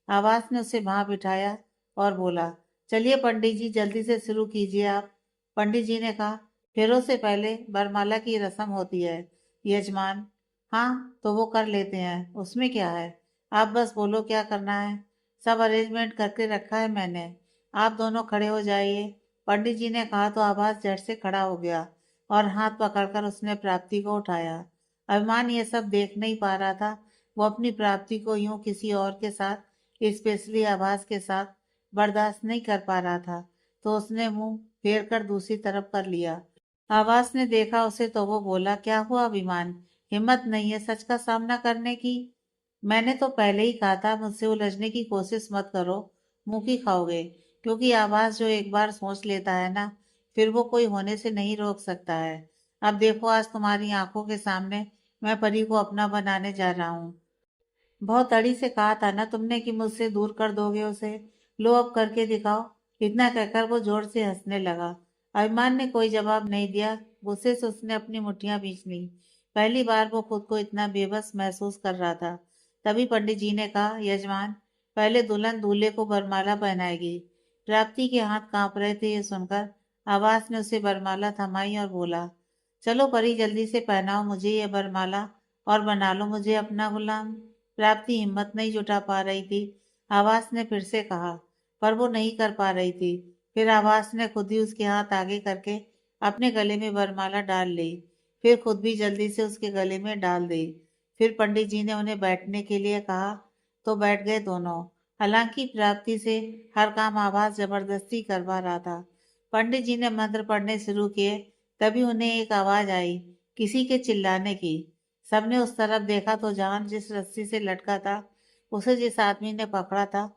आवाज ने उसे वहां बिठाया और बोला, चलिए पंडित जी, जल्दी से शुरू कीजिए आप। पंडित जी ने कहा, फेरों से पहले वरमाला की रस्म होती है यजमान। हाँ तो वो कर लेते हैं, उसमें क्या है, आप बस बोलो क्या करना है, सब अरेंजमेंट करके रखा है मैंने। आप दोनों खड़े हो जाइए। पंडित जी ने कहा तो आवाज झट से खड़ा हो गया और हाथ पकड़कर उसने प्राप्ति को उठाया। अभिमान ये सब देख नहीं पा रहा था, वो अपनी प्राप्ति को यूं किसी और के साथ, स्पेशली आवाज के साथ बर्दाश्त नहीं कर पा रहा था, तो उसने मुंह फेर कर दूसरी तरफ कर लिया। आवाज ने देखा उसे तो वो बोला, क्या हुआ अभिमान, हिम्मत नहीं है सच का सामना करने की? मैंने तो पहले ही कहा था मुझसे उलझने की कोशिश मत करो, मुंह की खाओगे। क्योंकि आवाज जो एक बार सोच लेता है ना, फिर वो कोई होने से नहीं रोक सकता है। अब देखो, आज तुम्हारी आंखों के सामने मैं परी को अपना बनाने जा रहा हूँ। बहुत अड़ी से कहा था ना तुमने कि मुझसे दूर कर दोगे उसे, लो अब करके दिखाओ। इतना कहकर वो जोर से हंसने लगा। अभिमान ने कोई जवाब नहीं दिया, गुस्से से उसने अपनी मुट्ठियां बींच ली। पहली बार वो खुद को इतना बेबस महसूस कर रहा था। तभी पंडित जी ने कहा, यजमान, पहले दुल्हन दूल्हे को वरमाला पहनाएगी। प्राप्ति के हाथ कांप रहे थे ये सुनकर। आवाज ने उसे वरमाला थमाई और बोला, चलो परी, जल्दी से पहनाओ मुझे ये वरमाला और बना लो मुझे अपना गुलाम। प्राप्ति हिम्मत नहीं जुटा पा रही थी। आवाज ने फिर से कहा, पर वो नहीं कर पा रही थी। फिर आवास ने खुद ही उसके हाथ आगे करके अपने गले में वरमाला डाल ली। फिर खुद भी जल्दी से उसके गले में डाल दी। फिर पंडित जी ने उन्हें बैठने के लिए कहा तो बैठ गए दोनों। हालांकि प्राप्ति से हर काम आवाज जबरदस्ती करवा रहा था। पंडित जी ने मंत्र पढ़ने शुरू किए, तभी उन्हें एक आवाज आई, किसी के चिल्लाने की। सबने उस तरफ देखा तो जान जिस रस्सी से लटका था, उसे जिस आदमी ने पकड़ा था,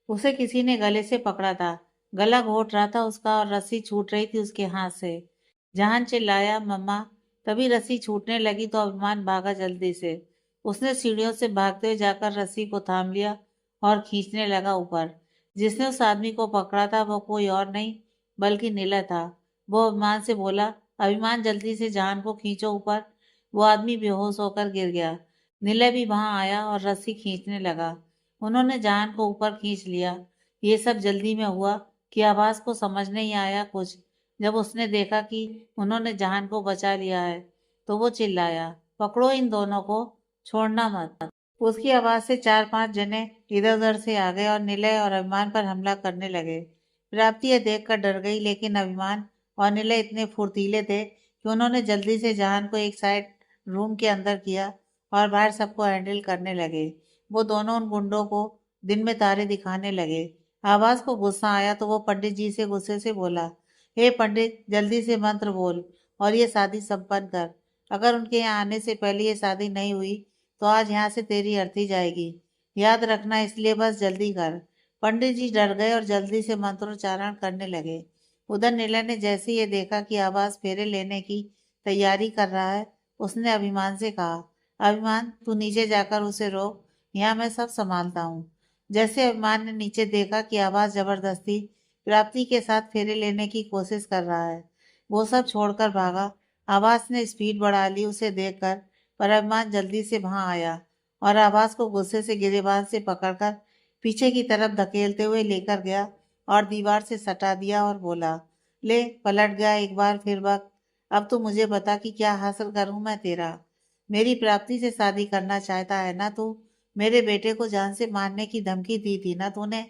उसे किसी ने गले से पकड़ा था। गला घोट रहा था उसका और रस्सी छूट रही थी उसके हाथ से। जहान चिल्लाया, मम्मा। तभी रस्सी छूटने लगी तो अभिमान भागा जल्दी से। उसने सीढ़ियों से भागते हुए जाकर रस्सी को थाम लिया और खींचने लगा ऊपर। जिसने उस आदमी को पकड़ा था वो कोई और नहीं बल्कि नीला था। वो अभिमान से बोला, अभिमान जल्दी से जहान को खींचो ऊपर। वो आदमी बेहोश होकर गिर गया। नीला भी वहां आया और रस्सी खींचने लगा। उन्होंने जान को ऊपर खींच लिया। ये सब जल्दी में हुआ कि आवाज को समझ नहीं आया कुछ। जब उसने देखा कि उन्होंने जहान को बचा लिया है तो वो चिल्लाया, पकड़ो इन दोनों को, छोड़ना मत। उसकी आवाज से 4-5 जने इधर उधर से आ गए और निलय और अभिमान पर हमला करने लगे। प्राप्ति यह देखकर डर गई, लेकिन अभिमान और निलय इतने फुर्तीले थे कि उन्होंने जल्दी से जहान को एक साइड रूम के अंदर किया और बाहर सबको हैंडल करने लगे। वो दोनों उन गुंडों को दिन में तारे दिखाने लगे। आवाज को गुस्सा आया तो वो पंडित जी से गुस्से से बोला, हे पंडित, जल्दी से मंत्र बोल और ये शादी संपन्न कर। अगर उनके यहाँ आने से पहले ये शादी नहीं हुई तो आज यहाँ से तेरी अर्थी जाएगी। याद रखना, इसलिए बस जल्दी कर। पंडित जी डर गए और जल्दी से मंत्रोच्चारण करने लगे। उधर नीला ने जैसे ये देखा कि आवाज फेरे लेने की तैयारी कर रहा है, उसने अभिमान से कहा, अभिमान तू नीचे जाकर उसे रोक, यहाँ मैं सब संभालता हूँ। जैसे अभिमान ने नीचे देखा कि आवाज जबरदस्ती प्राप्ति के साथ फेरे लेने की कोशिश कर रहा है, वो सब छोड़कर भागा। आवाज ने स्पीड बढ़ा ली उसे देखकर, पर अभिमान जल्दी से वहां आया और आवाज को गुस्से से गिरेबान से पकड़कर पीछे की तरफ धकेलते हुए लेकर गया और दीवार से सटा दिया और बोला, ले पलट गया एक बार फिर वक्त। अब तू मुझे बता कि क्या हासिल करूं मैं तेरा। मेरी प्राप्ति से शादी करना चाहता है ना तू। मेरे बेटे को जान से मारने की धमकी दी थी ना तूने।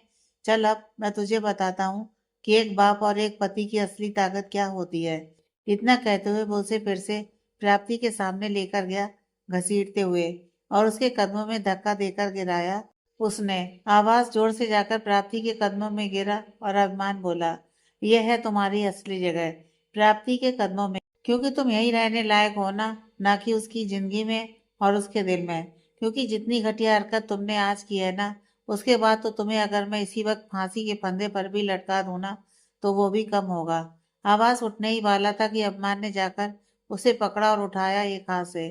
चल अब मैं तुझे बताता हूँ कि एक बाप और एक पति की असली ताकत क्या होती है। इतना कहते हुए वो उसे फिर से प्राप्ति के सामने लेकर गया, घसीटते हुए, और उसके कदमों में धक्का देकर गिराया। उसने आवाज जोर से जाकर प्राप्ति के कदमों में गिरा और अभिमान बोला, यह है तुम्हारी असली जगह, प्राप्ति के कदमों में, क्योंकि तुम यही रहने लायक हो ना कि उसकी जिंदगी में और उसके दिल में। क्योंकि जितनी घटिया हरकत तुमने आज की है ना, उसके बाद तो तुम्हें अगर मैं इसी वक्त फांसी के फंदे पर भी लटका दूं ना, तो वो भी कम होगा। आवाज उठने ही वाला था कि अभिमान ने जाकर उसे पकड़ा और उठाया एक हाथ से।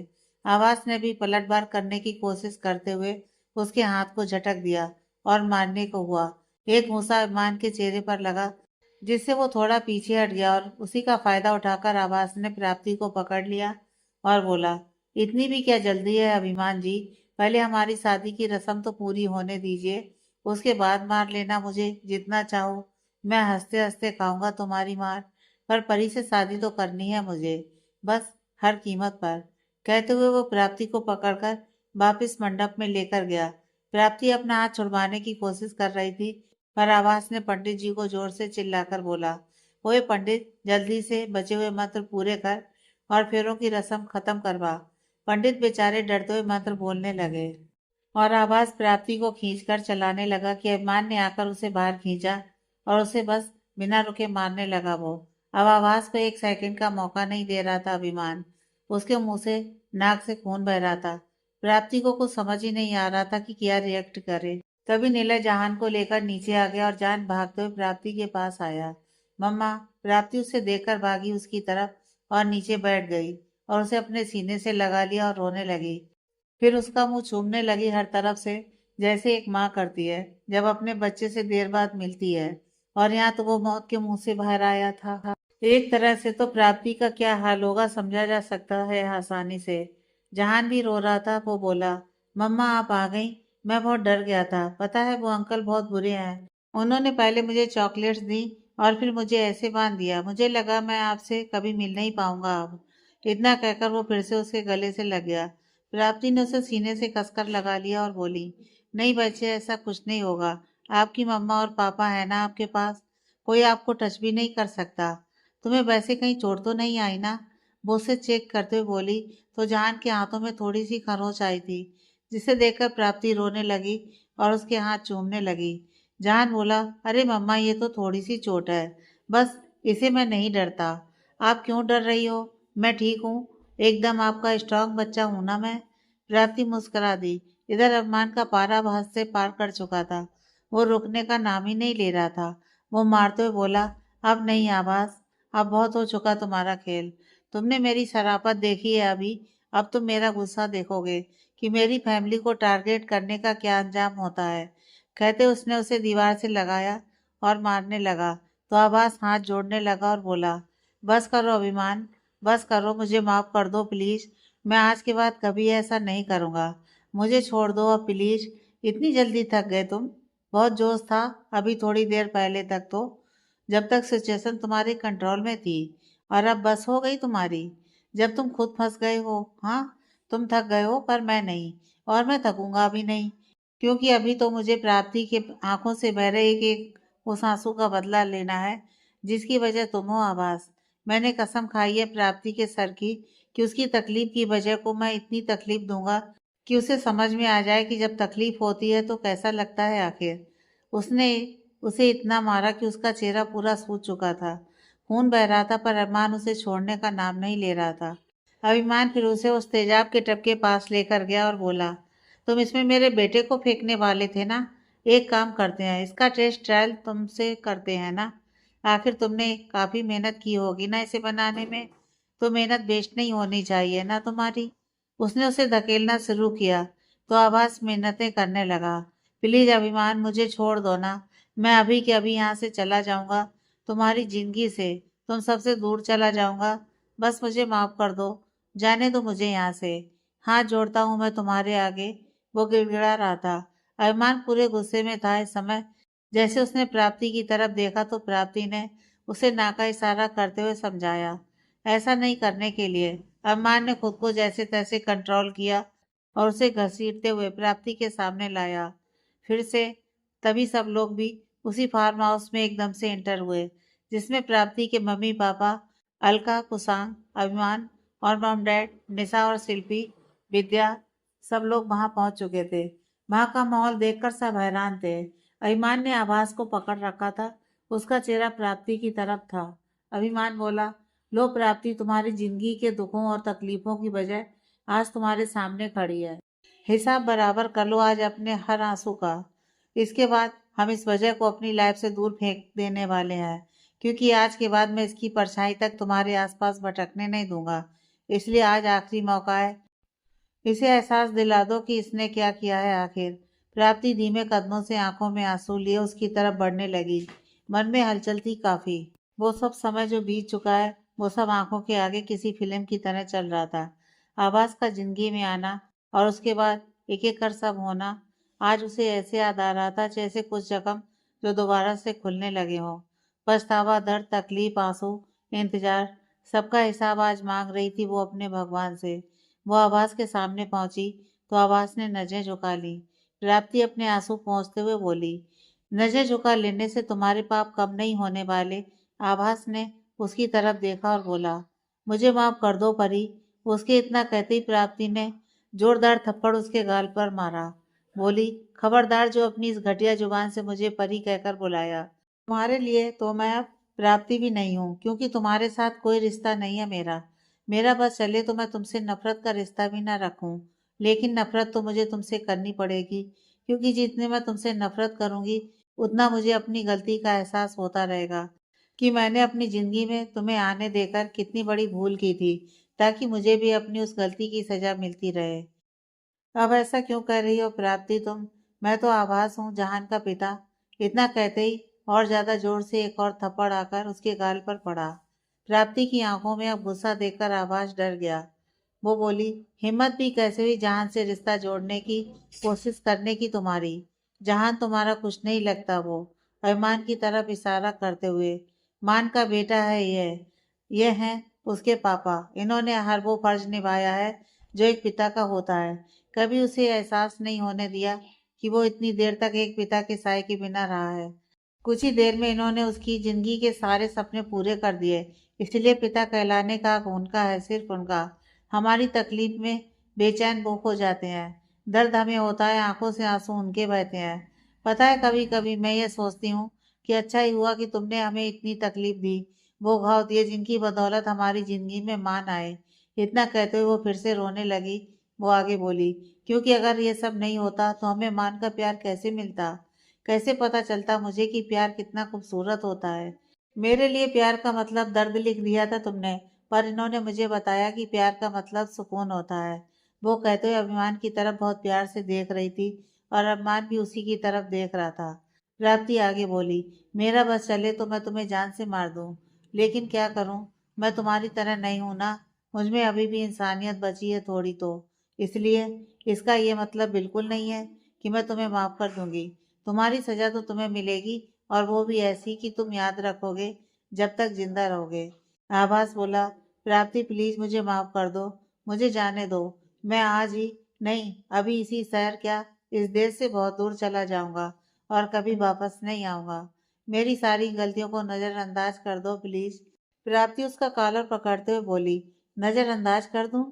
आवाज ने भी पलटवार करने की कोशिश करते हुए उसके हाथ को झटक दिया और मारने को हुआ। एक घूंसा अभिमान के चेहरे पर लगा, जिससे वो थोड़ा पीछे हट गया, और उसी का फायदा उठाकर आवाज ने प्राप्ति को पकड़ लिया और बोला, इतनी भी क्या जल्दी है अभिमान जी, पहले हमारी शादी की रस्म तो पूरी होने दीजिए, उसके बाद मार लेना मुझे जितना चाहो। मैं हंसते हंसते खाऊंगा तुम्हारी मार, पर परी से शादी तो करनी है मुझे, बस, हर कीमत पर। कहते हुए वो प्राप्ति को पकड़कर वापस मंडप में लेकर गया। प्राप्ति अपना हाथ छुड़वाने की कोशिश कर रही थी, पर आवाज ने पंडित जी को जोर से चिल्लाकर बोला, ओए पंडित, जल्दी से बचे हुए मंत्र पूरे कर और फेरों की रस्म खत्म करवा। पंडित बेचारे डरते हुए मंत्र बोलने लगे और आवाज प्राप्ति को खींचकर चलाने लगा कि अभिमान ने आकर उसे बाहर खींचा और उसे बस बिना रुके मारने लगा। वो अब आवाज को एक सेकंड का मौका नहीं दे रहा था अभिमान। उसके मुंह से नाक से खून बह रहा था। प्राप्ति को कुछ समझ ही नहीं आ रहा था कि क्या रिएक्ट करे। तभी नीला जहान को लेकर नीचे आ गया और जान भागते हुए प्राप्ति के पास आया। मम्मा। प्राप्ति उसे देखकर भागी उसकी तरफ और नीचे बैठ गई और उसे अपने सीने से लगा लिया और रोने लगी। फिर उसका मुंह चूमने लगी हर तरफ से, जैसे एक माँ करती है जब अपने बच्चे से देर बाद मिलती है। और यहाँ तो वो मौत के मुंह से बाहर आया था। एक तरह से तो प्राप्ति का क्या हाल होगा समझा जा सकता है आसानी से। जहान भी रो रहा था। वो बोला, मम्मा आप आ गई। मैं बहुत डर गया था। पता है वो अंकल बहुत बुरे हैं। उन्होंने पहले मुझे चॉकलेट्स दी और फिर मुझे ऐसे बांध दिया, मुझे लगा मैं आपसे कभी मिल नहीं पाऊंगा अब। इतना कहकर वो फिर से उसके गले से लग गया। प्राप्ति ने उसे सीने से कसकर लगा लिया और बोली, नहीं बच्चे, ऐसा कुछ नहीं होगा। आपकी मम्मा और पापा है ना आपके पास। कोई आपको टच भी नहीं कर सकता। तुम्हें वैसे कहीं चोट तो नहीं आई ना? वो उसे चेक करते हुए बोली तो जान के हाथों में थोड़ी सी खरोंच आई थी, जिसे देखकर प्राप्ति रोने लगी और उसके हाथ चूमने लगी। जान बोला, अरे मम्मा, ये तो थोड़ी सी चोट है, बस इसे मैं नहीं डरता। आप क्यों डर रही हो? मैं ठीक हूँ, एकदम आपका स्ट्रांग बच्चा हूं ना मैं। प्राप्ति मुस्कुरा दी। इधर अरमान का पारा बहस से पार कर चुका था। वो रुकने का नाम ही नहीं ले रहा था। वो मारते हुए बोला, अब नहीं आवाज, अब बहुत हो चुका तुम्हारा खेल। तुमने मेरी शराफत देखी है अभी, अब तुम मेरा गुस्सा देखोगे कि मेरी फैमिली को टारगेट करने का क्या अंजाम होता है। कहते उसने उसे दीवार से लगाया और मारने लगा तो आवाज हाथ जोड़ने लगा और बोला, बस करो अभिमान, बस करो, मुझे माफ कर दो प्लीज। मैं आज के बाद कभी ऐसा नहीं करूँगा। मुझे छोड़ दो अब प्लीज। इतनी जल्दी थक गए तुम? बहुत जोश था अभी थोड़ी देर पहले तक तो, जब तक सिचुएशन तुम्हारे कंट्रोल में थी, और अब बस हो गई तुम्हारी जब तुम खुद फंस गए हो। हाँ, तुम थक गए हो पर मैं नहीं, और मैं थकूंगा भी नहीं, क्योंकि अभी तो मुझे प्राप्ति के आंखों से बह रहे एक एक उस आंसू का बदला लेना है जिसकी वजह तुम हो आभास। मैंने कसम खाई है प्राप्ति के सर की कि उसकी तकलीफ की वजह को मैं इतनी तकलीफ दूंगा कि उसे समझ में आ जाए कि जब तकलीफ होती है तो कैसा लगता है आखिर। उसने उसे इतना मारा कि उसका चेहरा पूरा सूज चुका था। खून बह रहा था पर अरमान उसे छोड़ने का नाम नहीं ले रहा था। अभिमान फिर उसे उस तेजाब के टब के पास लेकर गया और बोला, तुम इसमें मेरे बेटे को फेंकने वाले थे ना? एक काम करते हैं, इसका टेस्ट ट्रायल तुमसे करते हैं ना? आखिर तुमने काफी मेहनत की होगी ना इसे बनाने में, तो मेहनत वेस्ट नहीं होनी चाहिए ना तुम्हारी। उसने उसे धकेलना शुरू किया तो आवाज मिन्नतें करने लगा, प्लीज अभिमान, मुझे छोड़ दो ना, मैं अभी के अभी यहाँ से चला जाऊंगा, तुम्हारी जिंदगी से, तुम सबसे दूर चला जाऊंगा। बस मुझे माफ कर दो, जाने दो मुझे यहाँ से, हाथ जोड़ता हूँ मैं तुम्हारे आगे। वो गिड़गिड़ा रहा था। अभिमान पूरे गुस्से में था इस समय। जैसे उसने प्राप्ति की तरफ देखा तो प्राप्ति ने उसे ना का इशारा करते हुए समझाया, ऐसा नहीं करने के लिए। अभिमान ने खुद को जैसे तैसे कंट्रोल किया और उसे घसीटते हुए प्राप्ति के सामने लाया। फिर से तभी सब लोग भी उसी फार्म हाउस में एकदम से एंटर हुए, जिसमें प्राप्ति के मम्मी पापा, अलका, कुसांग, अभिमान और मॉम डैड, निशा और शिल्पी, विद्या, सब लोग वहां पहुंच चुके थे। वहां का माहौल देखकर सब हैरान थे। अभिमान ने आभास को पकड़ रखा था, उसका चेहरा प्राप्ति की तरफ था। अभिमान बोला, लो प्राप्ति, तुम्हारी जिंदगी के दुखों और तकलीफों की वजह आज तुम्हारे सामने खड़ी है। हिसाब बराबर कर लो आज अपने हर आंसू का। इसके बाद हम इस वजह को अपनी लाइफ से दूर फेंक देने वाले हैं, क्योंकि आज के बाद मैं इसकी परछाई तक तुम्हारे आसपास भटकने नहीं दूंगा। इसलिए आज आखिरी मौका है, इसे एहसास दिला दो कि इसने क्या किया है आखिर। प्राप्ति धीमे कदमों से आंखों में आंसू लिए उसकी तरफ बढ़ने लगी। मन में हलचल थी काफी। वो सब समय जो बीत चुका है वो सब आंखों के आगे किसी फिल्म की तरह चल रहा था। आवाज का जिंदगी में आना और उसके बाद एक एक कर सब होना आज उसे ऐसे याद आ रहा था जैसे कुछ जख्म जो दोबारा से खुलने लगे हों। पछतावा, दर्द, तकलीफ, आंसू, इंतजार, सबका हिसाब आज मांग रही थी वो अपने भगवान से। वो आवाज के सामने पहुंची तो आवाज ने नजरें झुका ली। प्राप्ति अपने आंसू पोंछते हुए बोली, नजर झुका लेने से तुम्हारे पाप कम नहीं होने वाले। आभास ने उसकी तरफ देखा और बोला, मुझे माफ कर दो परी। उसके इतना कहते ही प्राप्ति ने जोरदार थप्पड़ उसके गाल पर मारा। बोली, खबरदार जो अपनी इस घटिया जुबान से मुझे परी कहकर बुलाया। तुम्हारे लिए तो मैं अब प्राप्ति भी नहीं हूँ, क्योंकि तुम्हारे साथ कोई रिश्ता नहीं है मेरा। मेरा बस चले तो मैं तुमसे नफरत का रिश्ता भी ना रखूं, लेकिन नफरत तो मुझे तुमसे करनी पड़ेगी, क्योंकि जितने मैं तुमसे नफरत करूंगी उतना मुझे अपनी गलती का एहसास होता रहेगा कि मैंने अपनी जिंदगी में तुम्हें आने देकर कितनी बड़ी भूल की थी, ताकि मुझे भी अपनी उस गलती की सजा मिलती रहे। अब ऐसा क्यों कर रही हो प्राप्ति तुम? मैं तो आभास हूँ, जहान का पिता। इतना कहते ही और ज्यादा जोर से एक और थप्पड़ आकर उसके गाल पर पड़ा। प्राप्ति की आंखों में अब गुस्सा देखकर आभास डर गया। वो बोली, हिम्मत भी कैसे हुई जहान से रिश्ता जोड़ने की कोशिश करने की तुम्हारी? जहान तुम्हारा कुछ नहीं लगता वो, अभिमान की तरफ इशारा करते हुए। मान का बेटा है ये है उसके पापा। इन्होंने हर वो फर्ज निभाया है जो एक पिता का होता है। कभी उसे एहसास नहीं होने दिया कि वो इतनी देर तक एक पिता के साय के बिना रहा है। कुछ ही देर में इन्होंने उसकी जिंदगी के सारे सपने पूरे कर दिए। इसलिए पिता कहलाने का हक उनका है, सिर्फ उनका। हमारी तकलीफ में बेचैन वो हो जाते हैं। दर्द हमें होता है, आंखों से आंसू उनके बहते हैं। पता है, कभी कभी मैं ये सोचती हूँ कि अच्छा ही हुआ कि तुमने हमें इतनी तकलीफ दी, वो घाव दिए जिनकी बदौलत हमारी जिंदगी में मान आए। इतना कहते हुए वो फिर से रोने लगी। वो आगे बोली, क्योंकि अगर ये सब नहीं होता तो हमें मान का प्यार कैसे मिलता? कैसे पता चलता मुझे कि प्यार कितना खूबसूरत होता है? मेरे लिए प्यार का मतलब दर्द लिख दिया था तुमने, पर इन्होंने मुझे बताया कि प्यार का मतलब सुकून होता है। वो कहते हुए अभिमान की तरफ बहुत प्यार से देख रही थी और अभिमान भी उसी की तरफ देख रहा था। प्राप्ति आगे बोली, मेरा बस चले तो मैं तुम्हें जान से मार दूं, लेकिन क्या करूं? मैं तुम्हारी तरह नहीं हूं ना। मुझमें अभी भी इंसानियत बची है थोड़ी तो। इसलिए इसका ये मतलब बिल्कुल नहीं है कि मैं तुम्हें माफ कर दूंगी। तुम्हारी सजा तो तुम्हें मिलेगी, और वो भी ऐसी कि तुम याद रखोगे जब तक जिंदा रहोगे। आभास बोला, प्राप्ति प्लीज मुझे माफ कर दो, मुझे जाने दो। मैं आज ही नहीं, अभी इसी शहर क्या, इस देश से बहुत दूर चला जाऊंगा और कभी वापस नहीं आऊंगा। मेरी सारी गलतियों को नजरअंदाज कर दो प्लीज। प्राप्ति उसका कॉलर पकड़ते हुए बोली, नजरअंदाज कर दूं?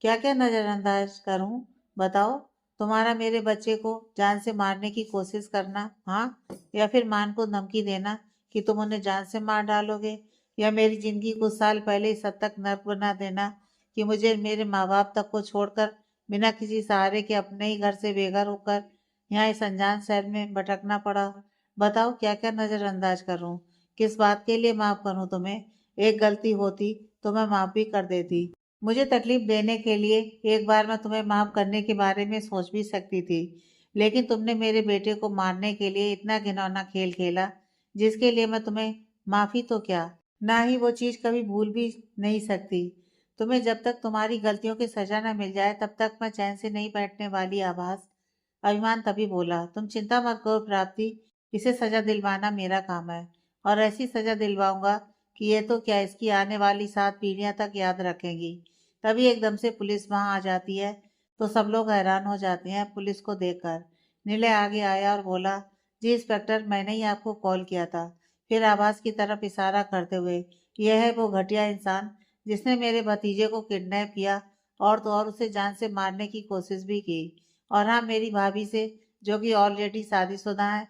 क्या क्या नजरअंदाज करूं? बताओ। तुम्हारा मेरे बच्चे को जान से मारने की कोशिश करना, हाँ? या फिर मान को धमकी देना कि तुम उन्हें जान से मार डालोगे? या मेरी जिंदगी कुछ साल पहले इस हद तक नर्क बना देना कि मुझे मेरे माँ बाप तक को छोड़कर बिना किसी सहारे के अपने ही घर से बेघर होकर यहाँ इस अनजान शहर में भटकना पड़ा? बताओ, क्या क्या नजरअंदाज करूं? किस बात के लिए माफ करूं तुम्हें? एक गलती होती तो मैं माफ भी कर देती। मुझे तकलीफ देने के लिए एक बार मैं तुम्हें माफ करने के बारे में सोच भी सकती थी, लेकिन तुमने मेरे बेटे को मारने के लिए इतना घिनौना खेल खेला जिसके लिए मैं तुम्हें माफी तो क्या, ना ही वो चीज कभी भूल भी नहीं सकती। तुम्हें जब तक तुम्हारी गलतियों की सजा न मिल जाए तब तक मैं चैन से नहीं बैठने वाली। आभास। अभिमान तभी बोला, तुम चिंता मत करो प्राप्ति, इसे सजा दिलवाना मेरा काम है, और ऐसी सजा दिलवाऊंगा कि ये तो क्या, इसकी आने वाली 7 पीढ़ियां तक याद रखेंगी। तभी एकदम से पुलिस वहां आ जाती है, तो सब लोग हैरान हो जाते हैं पुलिस को देखकर। निलय आगे आया और बोला, जी इंस्पेक्टर, मैंने ही आपको कॉल किया था। फिर आवाज की तरफ इशारा करते हुए, यह है वो घटिया इंसान जिसने मेरे भतीजे को किडनैप किया, और तो और उसे जान से मारने की कोशिश भी की। और हाँ, मेरी भाभी से, जो कि ऑलरेडी शादीशुदा है,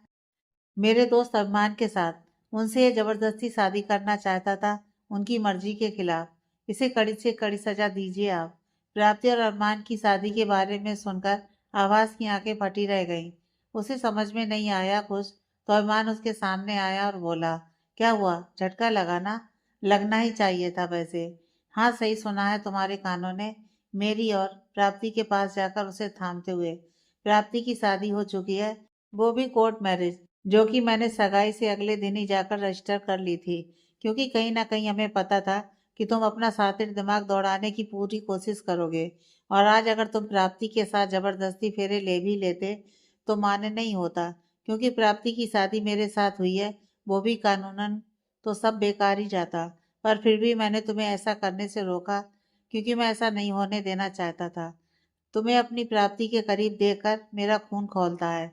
मेरे दोस्त अरमान के साथ। उनसे ये जबरदस्ती शादी करना चाहता था, उनकी मर्जी के खिलाफ। इसे कड़ी से कड़ी सजा दीजिए आप। प्राप्ति और अरमान की शादी के बारे में सुनकर आवाज की आंखें फटी रह गईं। उसे समझ में नहीं आया कुछ, तो अरमान उसके सामने आया और बोला, क्या हुआ, झटका लगा ना? लगना ही चाहिए था वैसे। हाँ, सही सुना है तुम्हारे कानों ने। मेरी और प्राप्ति के पास जाकर उसे थामते हुए, प्राप्ति की शादी हो चुकी है, वो भी कोर्ट मैरिज, जो कि मैंने सगाई से अगले दिन ही जाकर रजिस्टर कर ली थी, क्योंकि कहीं ना कहीं हमें पता था कि तुम अपना शातिर दिमाग दौड़ाने की पूरी कोशिश करोगे। और आज अगर तुम प्राप्ति के साथ जबरदस्ती फेरे ले भी लेते तो मान्य नहीं होता, क्योंकि प्राप्ति की शादी मेरे साथ हुई है, वो भी कानूनन, तो सब बेकार ही जाता। पर फिर भी मैंने तुम्हें ऐसा करने से रोका, क्योंकि मैं ऐसा नहीं होने देना चाहता था। तुम्हें अपनी प्राप्ति के करीब देखकर मेरा खून खौलता है।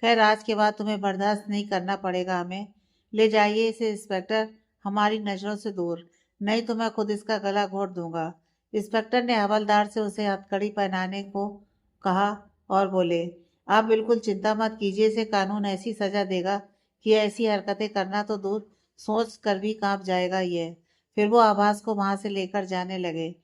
खैर, आज के बाद तुम्हें बर्दाश्त नहीं करना पड़ेगा हमें। ले जाइए इसे इंस्पेक्टर, हमारी नजरों से दूर, नहीं तो मैं खुद इसका गला घोट दूंगा। इंस्पेक्टर ने हवलदार से उसे हथकड़ी पहनाने को कहा और बोले, आप बिल्कुल चिंता मत कीजिए, इसे कानून ऐसी सजा देगा कि ऐसी हरकतें करना तो दूर, सोच कर भी कांप जाएगा ये। फिर वो आवाज को वहां से लेकर जाने लगे।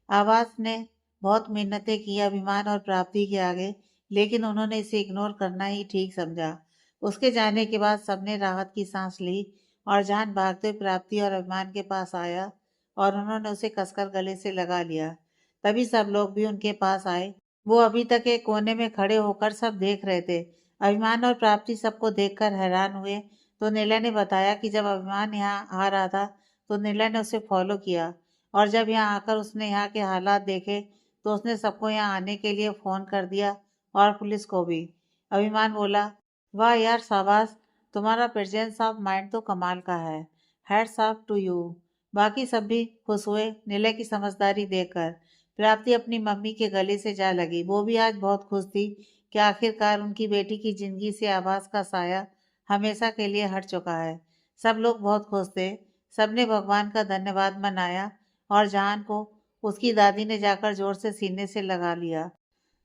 आवाज ने बहुत मिन्नतें की अभिमान और प्राप्ति के आगे, लेकिन उन्होंने इसे इग्नोर करना ही ठीक समझा। उसके जाने के बाद सबने राहत की सांस ली, और जान भागते हुए प्राप्ति और अभिमान के पास आया और उन्होंने उसे कसकर गले से लगा लिया। तभी सब लोग भी उनके पास आए। वो अभी तक एक कोने में खड़े होकर सब देख रहे थे। अभिमान और प्राप्ति सबको देखकर हैरान हुए। तो नीला ने बताया कि जब अभिमान यहाँ आ रहा था तो नीला ने उसे फॉलो किया, और जब यहाँ आकर उसने यहाँ के हालात देखे तो उसने सबको यहाँ आने के लिए फोन कर दिया, और पुलिस को भी। अभिमान बोला, वाह यार शाबाश, तुम्हारा प्रेजेंस ऑफ माइंड तो कमाल का है, हैट्स ऑफ टू यू। बाकी सब भी खुश हुए निलय की समझदारी देखकर। प्राप्ति अपनी मम्मी के गले से जा लगी। वो भी आज बहुत खुश थी कि आखिरकार उनकी बेटी की जिंदगी से आभास का साया हमेशा के लिए हट चुका है। सब लोग बहुत खुश थे। सबने भगवान का धन्यवाद मनाया और जहान को उसकी दादी ने जाकर जोर से सीने से लगा लिया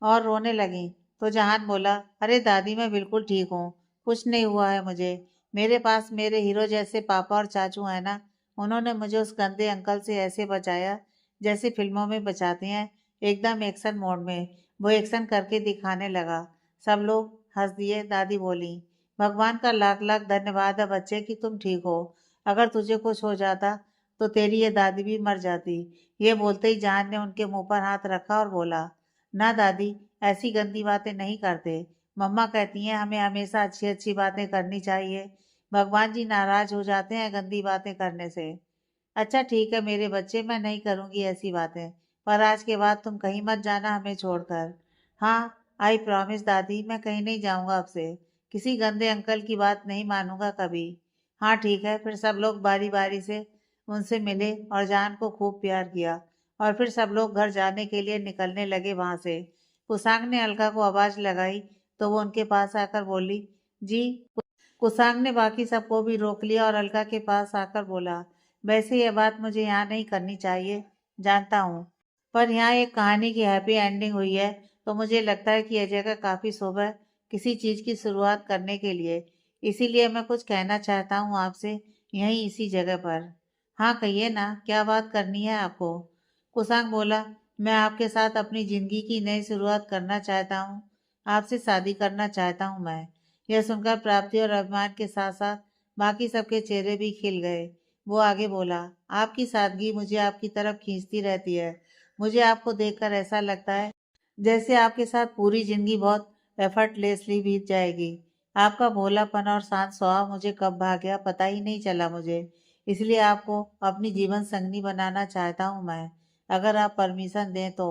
और रोने लगी। तो जहान बोला, अरे दादी, मैं बिल्कुल ठीक हूँ, कुछ नहीं हुआ है मुझे। मेरे पास मेरे हीरो जैसे पापा और चाचू हैं ना, उन्होंने मुझे उस गंदे अंकल से ऐसे बचाया जैसे फिल्मों में बचाते हैं, एकदम एक्शन मोड में। वो एक्शन करके दिखाने लगा। सब लोग हंस दिए। दादी बोली, भगवान का लाख लाख धन्यवाद है बच्चे कि तुम ठीक हो। अगर तुझे कुछ हो जाता तो तेरी ये दादी भी मर जाती। ये बोलते ही जान ने उनके मुंह पर हाथ रखा और बोला, ना दादी, ऐसी गंदी बातें नहीं करते। मम्मा कहती हैं हमें हमेशा अच्छी अच्छी बातें करनी चाहिए। भगवान जी नाराज हो जाते हैं गंदी बातें करने से। अच्छा ठीक है मेरे बच्चे, मैं नहीं करूंगी ऐसी बातें। पर आज के बाद तुम कहीं मत जाना हमें छोड़कर। हाँ, आई प्रॉमिस दादी, मैं कहीं नहीं जाऊंगा अब से। किसी गंदे अंकल की बात नहीं मानूंगा कभी। हाँ ठीक है। फिर सब लोग बारी बारी से उनसे मिले और जान को खूब प्यार किया और फिर सब लोग घर जाने के लिए निकलने लगे वहां से। कुसांग ने अलका को आवाज लगाई तो वो उनके पास आकर बोली, जी। कुसांग ने बाकी सबको भी रोक लिया और अलका के पास आकर बोला, वैसे यह बात मुझे यहाँ नहीं करनी चाहिए, जानता हूँ, पर यहाँ एक कहानी की हैप्पी एंडिंग हुई है तो मुझे लगता है कि यह जगह काफी शुभ है किसी चीज की शुरुआत करने के लिए। इसीलिए मैं कुछ कहना चाहता हूँ आपसे, यहीं इसी जगह पर। हाँ कहिए ना, क्या बात करनी है आपको? कुसांग बोला, मैं आपके साथ अपनी जिंदगी की नई शुरुआत करना चाहता हूँ। आपसे शादी करना चाहता हूँ मैं। यह सुनकर प्राप्ति और अभिमान के साथ साथ बाकी सबके चेहरे भी खिल गए। वो आगे बोला, आपकी सादगी मुझे आपकी तरफ खींचती रहती है। मुझे आपको देखकर ऐसा लगता है जैसे आपके साथ पूरी जिंदगी बहुत एफर्टलेसली बीत जाएगी। आपका भोलापन और शांत स्वभाव मुझे कब भाग गया पता ही नहीं चला मुझे। इसलिए आपको अपनी जीवन संगनी बनाना चाहता हूँ मैं, अगर आप परमिशन दें तो।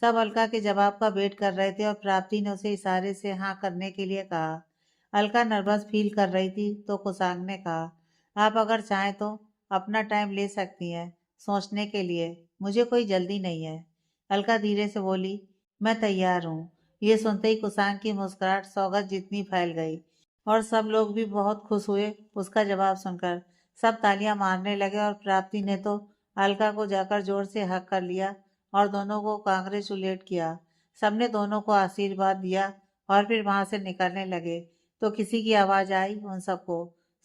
सब अलका के जवाब का वेट कर रहे थे और प्राप्ति ने उसे इशारे से हाँ करने के लिए कहा। अलका नर्वस फील कर रही थी तो कुसांग ने कहा, आप अगर चाहें तो अपना टाइम ले सकती हैं सोचने के लिए, मुझे कोई जल्दी नहीं है। अलका धीरे से बोली, मैं तैयार हूँ। ये सुनते ही कुसांग की मुस्कुराहट सौगत जितनी फैल गई और सब लोग भी बहुत खुश हुए उसका जवाब सुनकर। सब तालियां मारने लगे और प्राप्ति ने तो अलका को जाकर जोर से हक कर लिया और दोनों को कांग्रेचुलेट किया। सबने दोनों को आशीर्वाद दिया और फिर वहां से निकलने लगे तो किसी की आवाज आई उन सबको।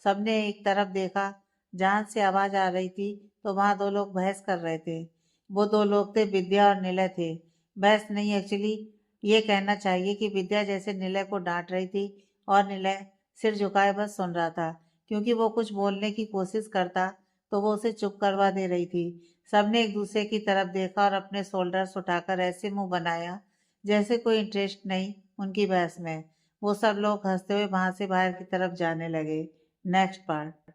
सबने एक तरफ देखा, जहां से आवाज आ रही थी तो वहां दो लोग बहस कर रहे थे। वो दो लोग थे विद्या और निलय थे। बहस नहीं, एक्चुअली ये कहना चाहिए कि विद्या जैसे निलय को डांट रही थी और निलय सिर झुकाए बस सुन रहा था, क्योंकि वो कुछ बोलने की कोशिश करता तो वो उसे चुप करवा दे रही थी। सबने एक दूसरे की तरफ देखा और अपने शोल्डर्स उठाकर ऐसे मुंह बनाया जैसे कोई इंटरेस्ट नहीं उनकी बहस में। वो सब लोग हंसते हुए वहां से बाहर की तरफ जाने लगे। Next part.